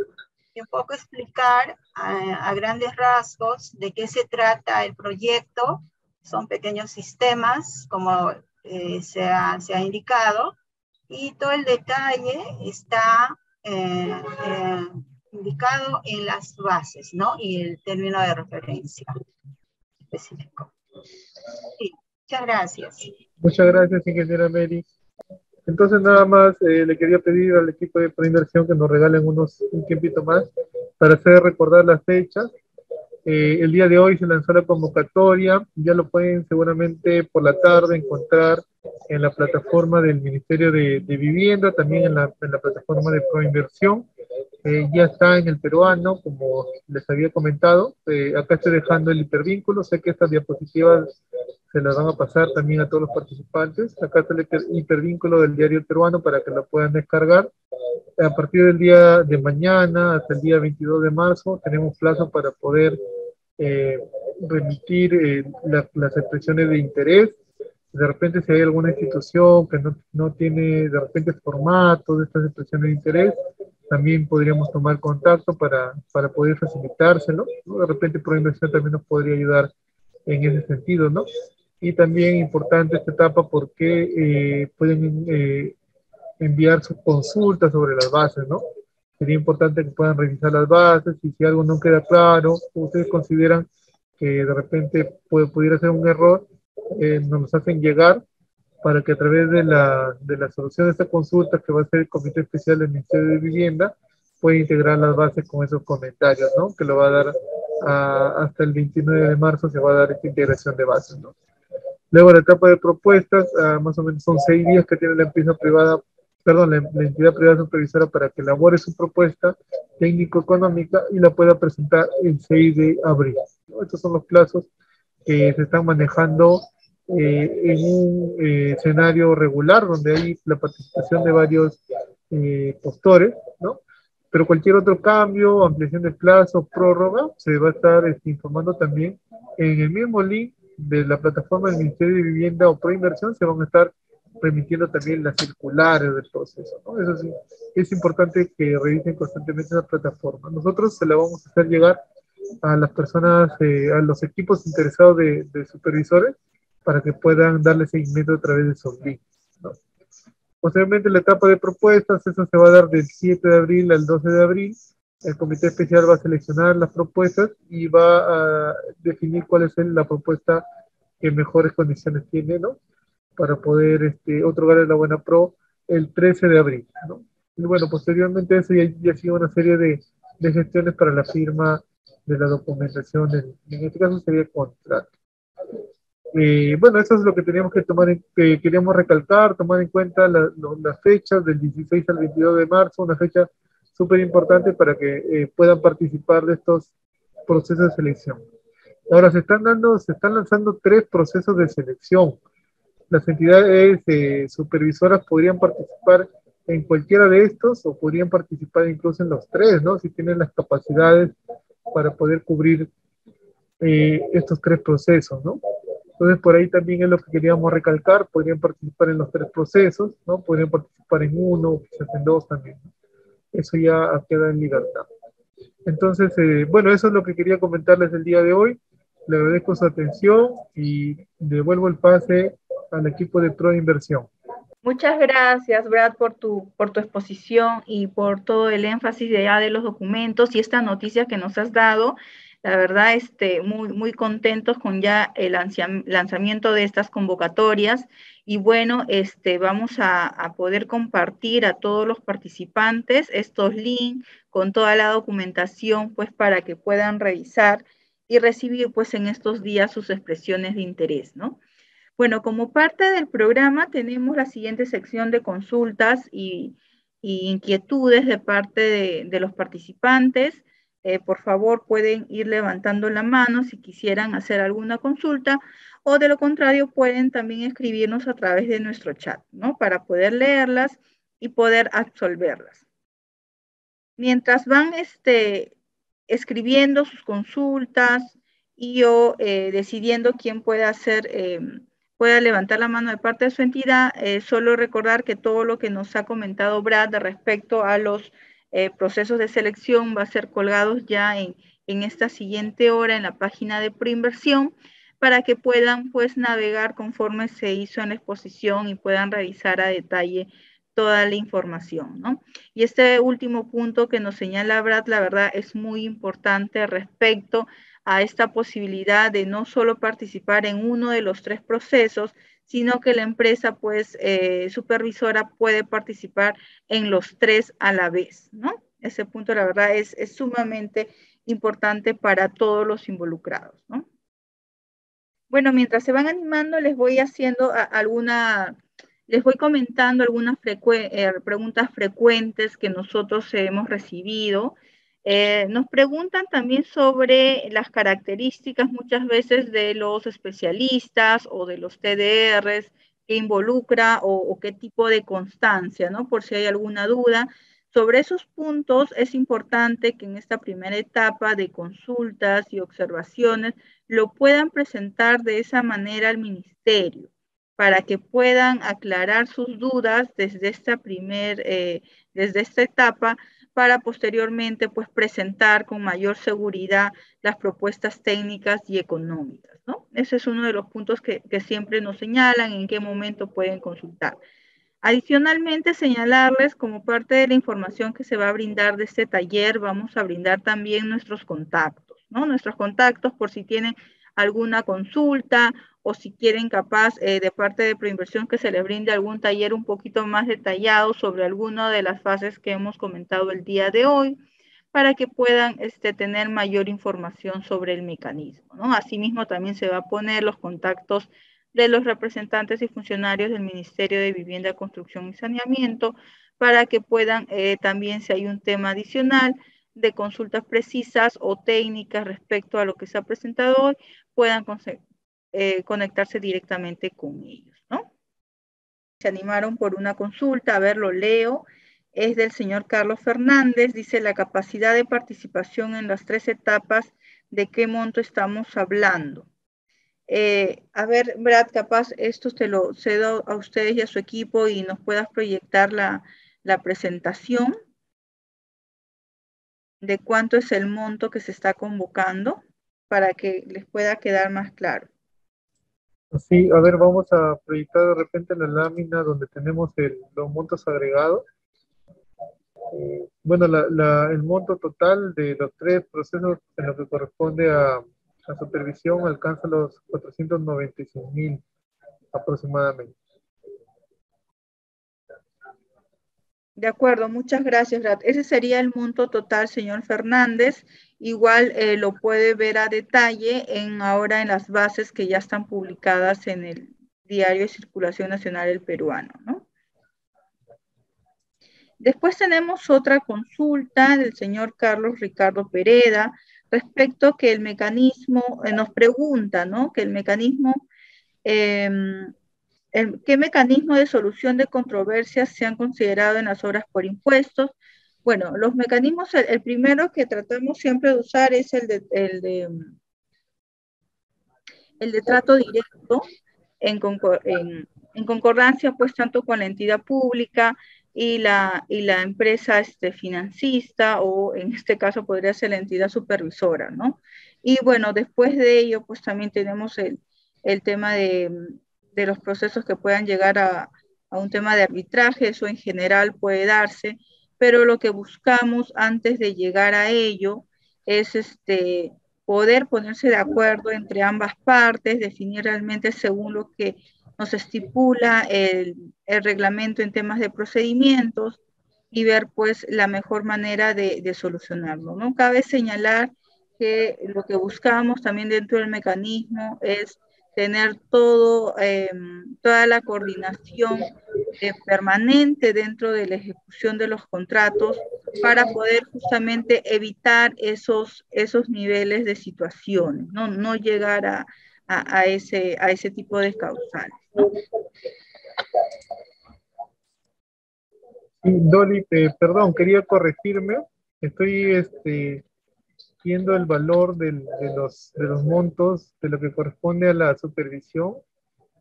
y un poco explicar a grandes rasgos de qué se trata el proyecto. Son pequeños sistemas, como se ha indicado, y todo el detalle está indicado en las bases, ¿no? Y el término de referencia específico. Sí, muchas gracias. Muchas gracias, ingeniera Mary. Entonces, nada más le quería pedir al equipo de Proinversión que nos regalen un tiempito más para hacer recordar las fechas. El día de hoy se lanzó la convocatoria, ya lo pueden seguramente por la tarde encontrar en la plataforma del Ministerio de Vivienda, también en la plataforma de Proinversión. Ya está en el peruano, como les había comentado. Acá estoy dejando el hipervínculo, sé que estas diapositivas se las van a pasar también a todos los participantes. Acá está el hipervínculo del diario peruano para que lo puedan descargar. A partir del día de mañana hasta el día 22 de marzo tenemos plazo para poder remitir las expresiones de interés. De repente, si hay alguna institución que no tiene de repente formato de estas expresiones de interés, también podríamos tomar contacto para poder facilitárselo, ¿no? De repente, Proinversión también nos podría ayudar en ese sentido, ¿no? Y también importante esta etapa porque pueden enviar sus consultas sobre las bases, ¿no? Sería importante que puedan revisar las bases y si algo no queda claro, ustedes consideran que de repente pudiera ser un error, nos los hacen llegar para que a través de la solución de esta consulta que va a ser el Comité Especial del Ministerio de Vivienda, pueda integrar las bases con esos comentarios, ¿no? Que lo va a dar hasta el 29 de marzo se va a dar esta integración de bases, ¿no? Luego la etapa de propuestas, más o menos son 6 días que tiene la empresa privada, perdón, la entidad privada supervisora para que elabore su propuesta técnico-económica y la pueda presentar el 6 de abril, ¿no? Estos son los plazos que se están manejando en un escenario regular donde hay la participación de varios postores, ¿no? Pero cualquier otro cambio, ampliación de plazo, prórroga, se va a estar informando también en el mismo link de la plataforma del Ministerio de Vivienda o Proinversión. Se van a estar remitiendo también las circulares del proceso, ¿no? Eso sí, es importante que revisen constantemente esa plataforma. Nosotros se la vamos a hacer llegar a las personas, a los equipos interesados de supervisores para que puedan darle seguimiento a través de esos links, ¿no? Posteriormente, la etapa de propuestas, eso se va a dar del 7 de abril al 12 de abril. El comité especial va a seleccionar las propuestas y va a definir cuál es la propuesta que mejores condiciones tiene, ¿no? Para poder otorgarle la buena pro el 13 de abril, ¿no? Y bueno, posteriormente eso ya sigue una serie de gestiones para la firma de la documentación, en este caso sería el contrato. Bueno, eso es lo que teníamos que queríamos recalcar, tomar en cuenta las fechas del 16 al 22 de marzo, una fecha súper importante para que puedan participar de estos procesos de selección. Ahora se están lanzando 3 procesos de selección. Las entidades supervisoras podrían participar en cualquiera de estos o podrían participar incluso en los 3, ¿no? Si tienen las capacidades para poder cubrir estos 3 procesos, ¿no? Entonces, por ahí también es lo que queríamos recalcar, podrían participar en los 3 procesos, ¿no? Podrían participar en uno, quizás en 2 también, ¿no? Eso ya queda en libertad. Entonces, bueno, eso es lo que quería comentarles el día de hoy. Le agradezco su atención y devuelvo el pase al equipo de Proinversión. Muchas gracias, Brad, por tu exposición y por todo el énfasis de los documentos y esta noticia que nos has dado. La verdad, muy contentos con ya el lanzamiento de estas convocatorias y bueno, vamos a poder compartir a todos los participantes estos links con toda la documentación, pues para que puedan revisar y recibir pues en estos días sus expresiones de interés, ¿no? Bueno, como parte del programa tenemos la siguiente sección de consultas y inquietudes de parte de los participantes. Por favor, pueden ir levantando la mano si quisieran hacer alguna consulta o de lo contrario pueden también escribirnos a través de nuestro chat, ¿no? Para poder leerlas y poder absolverlas. Mientras van escribiendo sus consultas y o decidiendo quién puede pueda levantar la mano de parte de su entidad, solo recordar que todo lo que nos ha comentado Brad respecto a los procesos de selección va a ser colgados ya en esta siguiente hora en la página de Proinversión, para que puedan pues navegar conforme se hizo en la exposición y puedan revisar a detalle toda la información, ¿no? Y este último punto que nos señala Brad, la verdad es muy importante respecto a esta posibilidad de no solo participar en uno de los 3 procesos, sino que la empresa pues supervisora puede participar en los 3 a la vez, ¿no? Ese punto la verdad es sumamente importante para todos los involucrados, ¿no? Bueno, mientras se van animando, les voy haciendo les voy comentando algunas preguntas frecuentes que nosotros hemos recibido. Nos preguntan también sobre las características muchas veces de los especialistas o de los TDRs que involucra o qué tipo de constancia, ¿no? Por si hay alguna duda. Sobre esos puntos es importante que en esta primera etapa de consultas y observaciones lo puedan presentar de esa manera al ministerio para que puedan aclarar sus dudas desde esta etapa para posteriormente pues presentar con mayor seguridad las propuestas técnicas y económicas, ¿no? Ese es uno de los puntos que siempre nos señalan en qué momento pueden consultar. Adicionalmente, señalarles como parte de la información que se va a brindar de este taller, vamos a brindar también nuestros contactos, ¿no? Nuestros contactos por si tienen alguna consulta o si quieren capaz de parte de Proinversión que se les brinde algún taller un poquito más detallado sobre alguna de las fases que hemos comentado el día de hoy, para que puedan tener mayor información sobre el mecanismo, ¿no? Asimismo, también se va a poner los contactos de los representantes y funcionarios del Ministerio de Vivienda, Construcción y Saneamiento, para que puedan también, si hay un tema adicional de consultas precisas o técnicas respecto a lo que se ha presentado hoy, puedan conectarse directamente con ellos, ¿no? Se animaron por una consulta, a ver, lo leo, es del señor Carlos Fernández, dice la capacidad de participación en las 3 etapas, ¿de qué monto estamos hablando? A ver, Brad, capaz esto te lo cedo a ustedes y a su equipo y nos puedas proyectar la presentación de cuánto es el monto que se está convocando para que les pueda quedar más claro. Sí, a ver, vamos a proyectar de repente la lámina donde tenemos los montos agregados. Bueno, el monto total de los 3 procesos en lo que corresponde a supervisión alcanza los 496,000 aproximadamente. De acuerdo, muchas gracias, Brad. Ese sería el monto total, señor Fernández. Igual lo puede ver a detalle ahora en las bases que ya están publicadas en el Diario de Circulación Nacional El Peruano, ¿no? Después tenemos otra consulta del señor Carlos Ricardo Pereda respecto que el mecanismo, nos pregunta, ¿no? Que el mecanismo, ¿qué mecanismo de solución de controversias se han considerado en las obras por impuestos? Bueno, los mecanismos, el primero que tratamos siempre de usar es el de trato directo en concordancia pues tanto con la entidad pública y la empresa financista, o en este caso podría ser la entidad supervisora, ¿no? Y bueno, después de ello pues también tenemos el tema de los procesos que puedan llegar a un tema de arbitraje. Eso en general puede darse, pero lo que buscamos antes de llegar a ello es poder ponerse de acuerdo entre ambas partes, definir realmente según lo que nos estipula el reglamento en temas de procedimientos y ver pues la mejor manera de solucionarlo, ¿no? Cabe señalar que lo que buscamos también dentro del mecanismo es tener toda la coordinación permanente dentro de la ejecución de los contratos para poder justamente evitar esos niveles de situaciones, no llegar a ese tipo de causales, ¿no? Dolly, perdón, quería corregirme. Estoy viendo el valor de los montos de lo que corresponde a la supervisión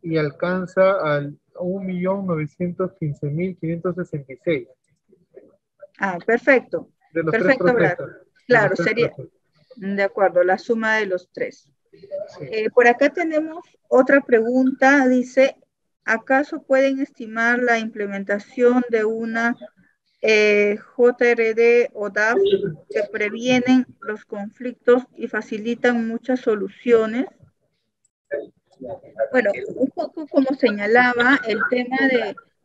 y alcanza al 1.915.566. Perfecto. De los Perfecto, tres Brad. procesos. Claro, sería, de acuerdo, la suma de los tres. Sí. Por acá tenemos otra pregunta, dice, ¿acaso pueden estimar la implementación de una JRD o DAF que previenen los conflictos y facilitan muchas soluciones? Bueno, un poco como señalaba, el tema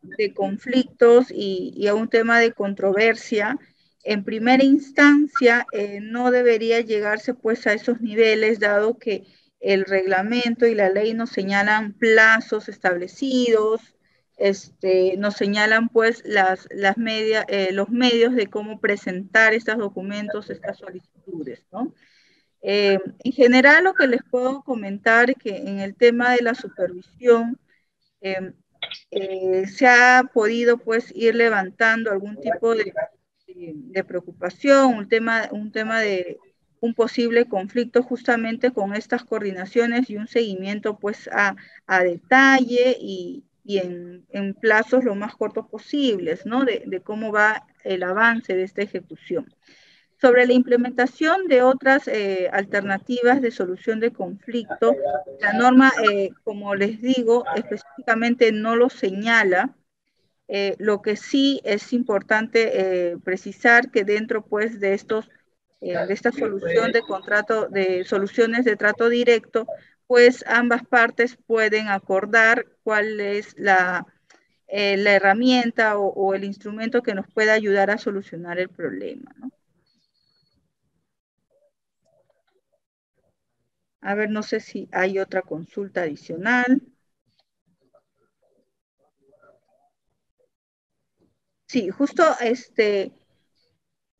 de conflictos y a un tema de controversia, en primera instancia no debería llegarse pues a esos niveles, dado que el reglamento y la ley nos señalan plazos establecidos, nos señalan pues los medios de cómo presentar estos documentos, estas solicitudes, ¿no? En general, lo que les puedo comentar es que en el tema de la supervisión se ha podido pues ir levantando algún tipo de preocupación, un tema de un posible conflicto justamente con estas coordinaciones y un seguimiento pues a detalle y en plazos lo más cortos posibles, ¿no? De cómo va el avance de esta ejecución. Sobre la implementación de otras alternativas de solución de conflicto, la norma, como les digo, específicamente no lo señala. Lo que sí es importante precisar que dentro pues de esta solución de contrato, de soluciones de trato directo, pues ambas partes pueden acordar cuál es la herramienta o el instrumento que nos pueda ayudar a solucionar el problema, ¿no? A ver, no sé si hay otra consulta adicional. Sí, justo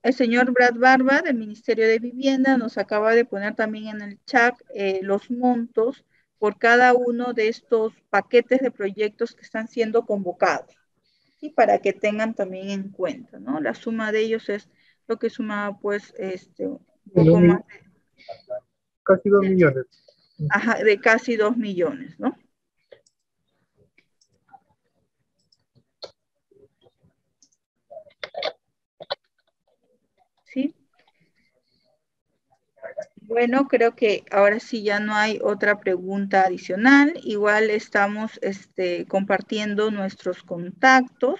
el señor Brad Barba del Ministerio de Vivienda nos acaba de poner también en el chat los montos por cada uno de estos paquetes de proyectos que están siendo convocados, ¿sí? Para que tengan también en cuenta, ¿no? La suma de ellos es lo que suma, pues, un poco más. Casi 2 millones. Ajá, de casi 2 millones, ¿no? ¿Sí? Bueno, creo que ahora sí ya no hay otra pregunta adicional. Igual estamos compartiendo nuestros contactos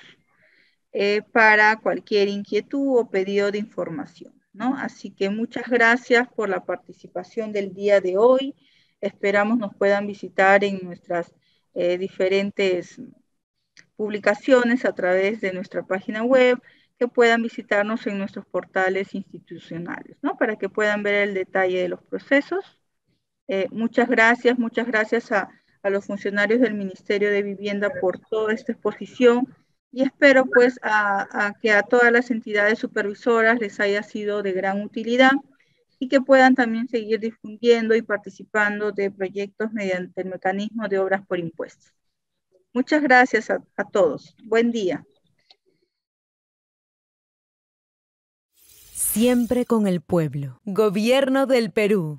para cualquier inquietud o pedido de información, ¿no? Así que muchas gracias por la participación del día de hoy. Esperamos nos puedan visitar en nuestras diferentes publicaciones a través de nuestra página web, que puedan visitarnos en nuestros portales institucionales, ¿no? Para que puedan ver el detalle de los procesos. Muchas gracias a los funcionarios del Ministerio de Vivienda por toda esta exposición y espero pues que a todas las entidades supervisoras les haya sido de gran utilidad y que puedan también seguir difundiendo y participando de proyectos mediante el mecanismo de obras por impuestos. Muchas gracias a todos. Buen día. Siempre con el pueblo. Gobierno del Perú.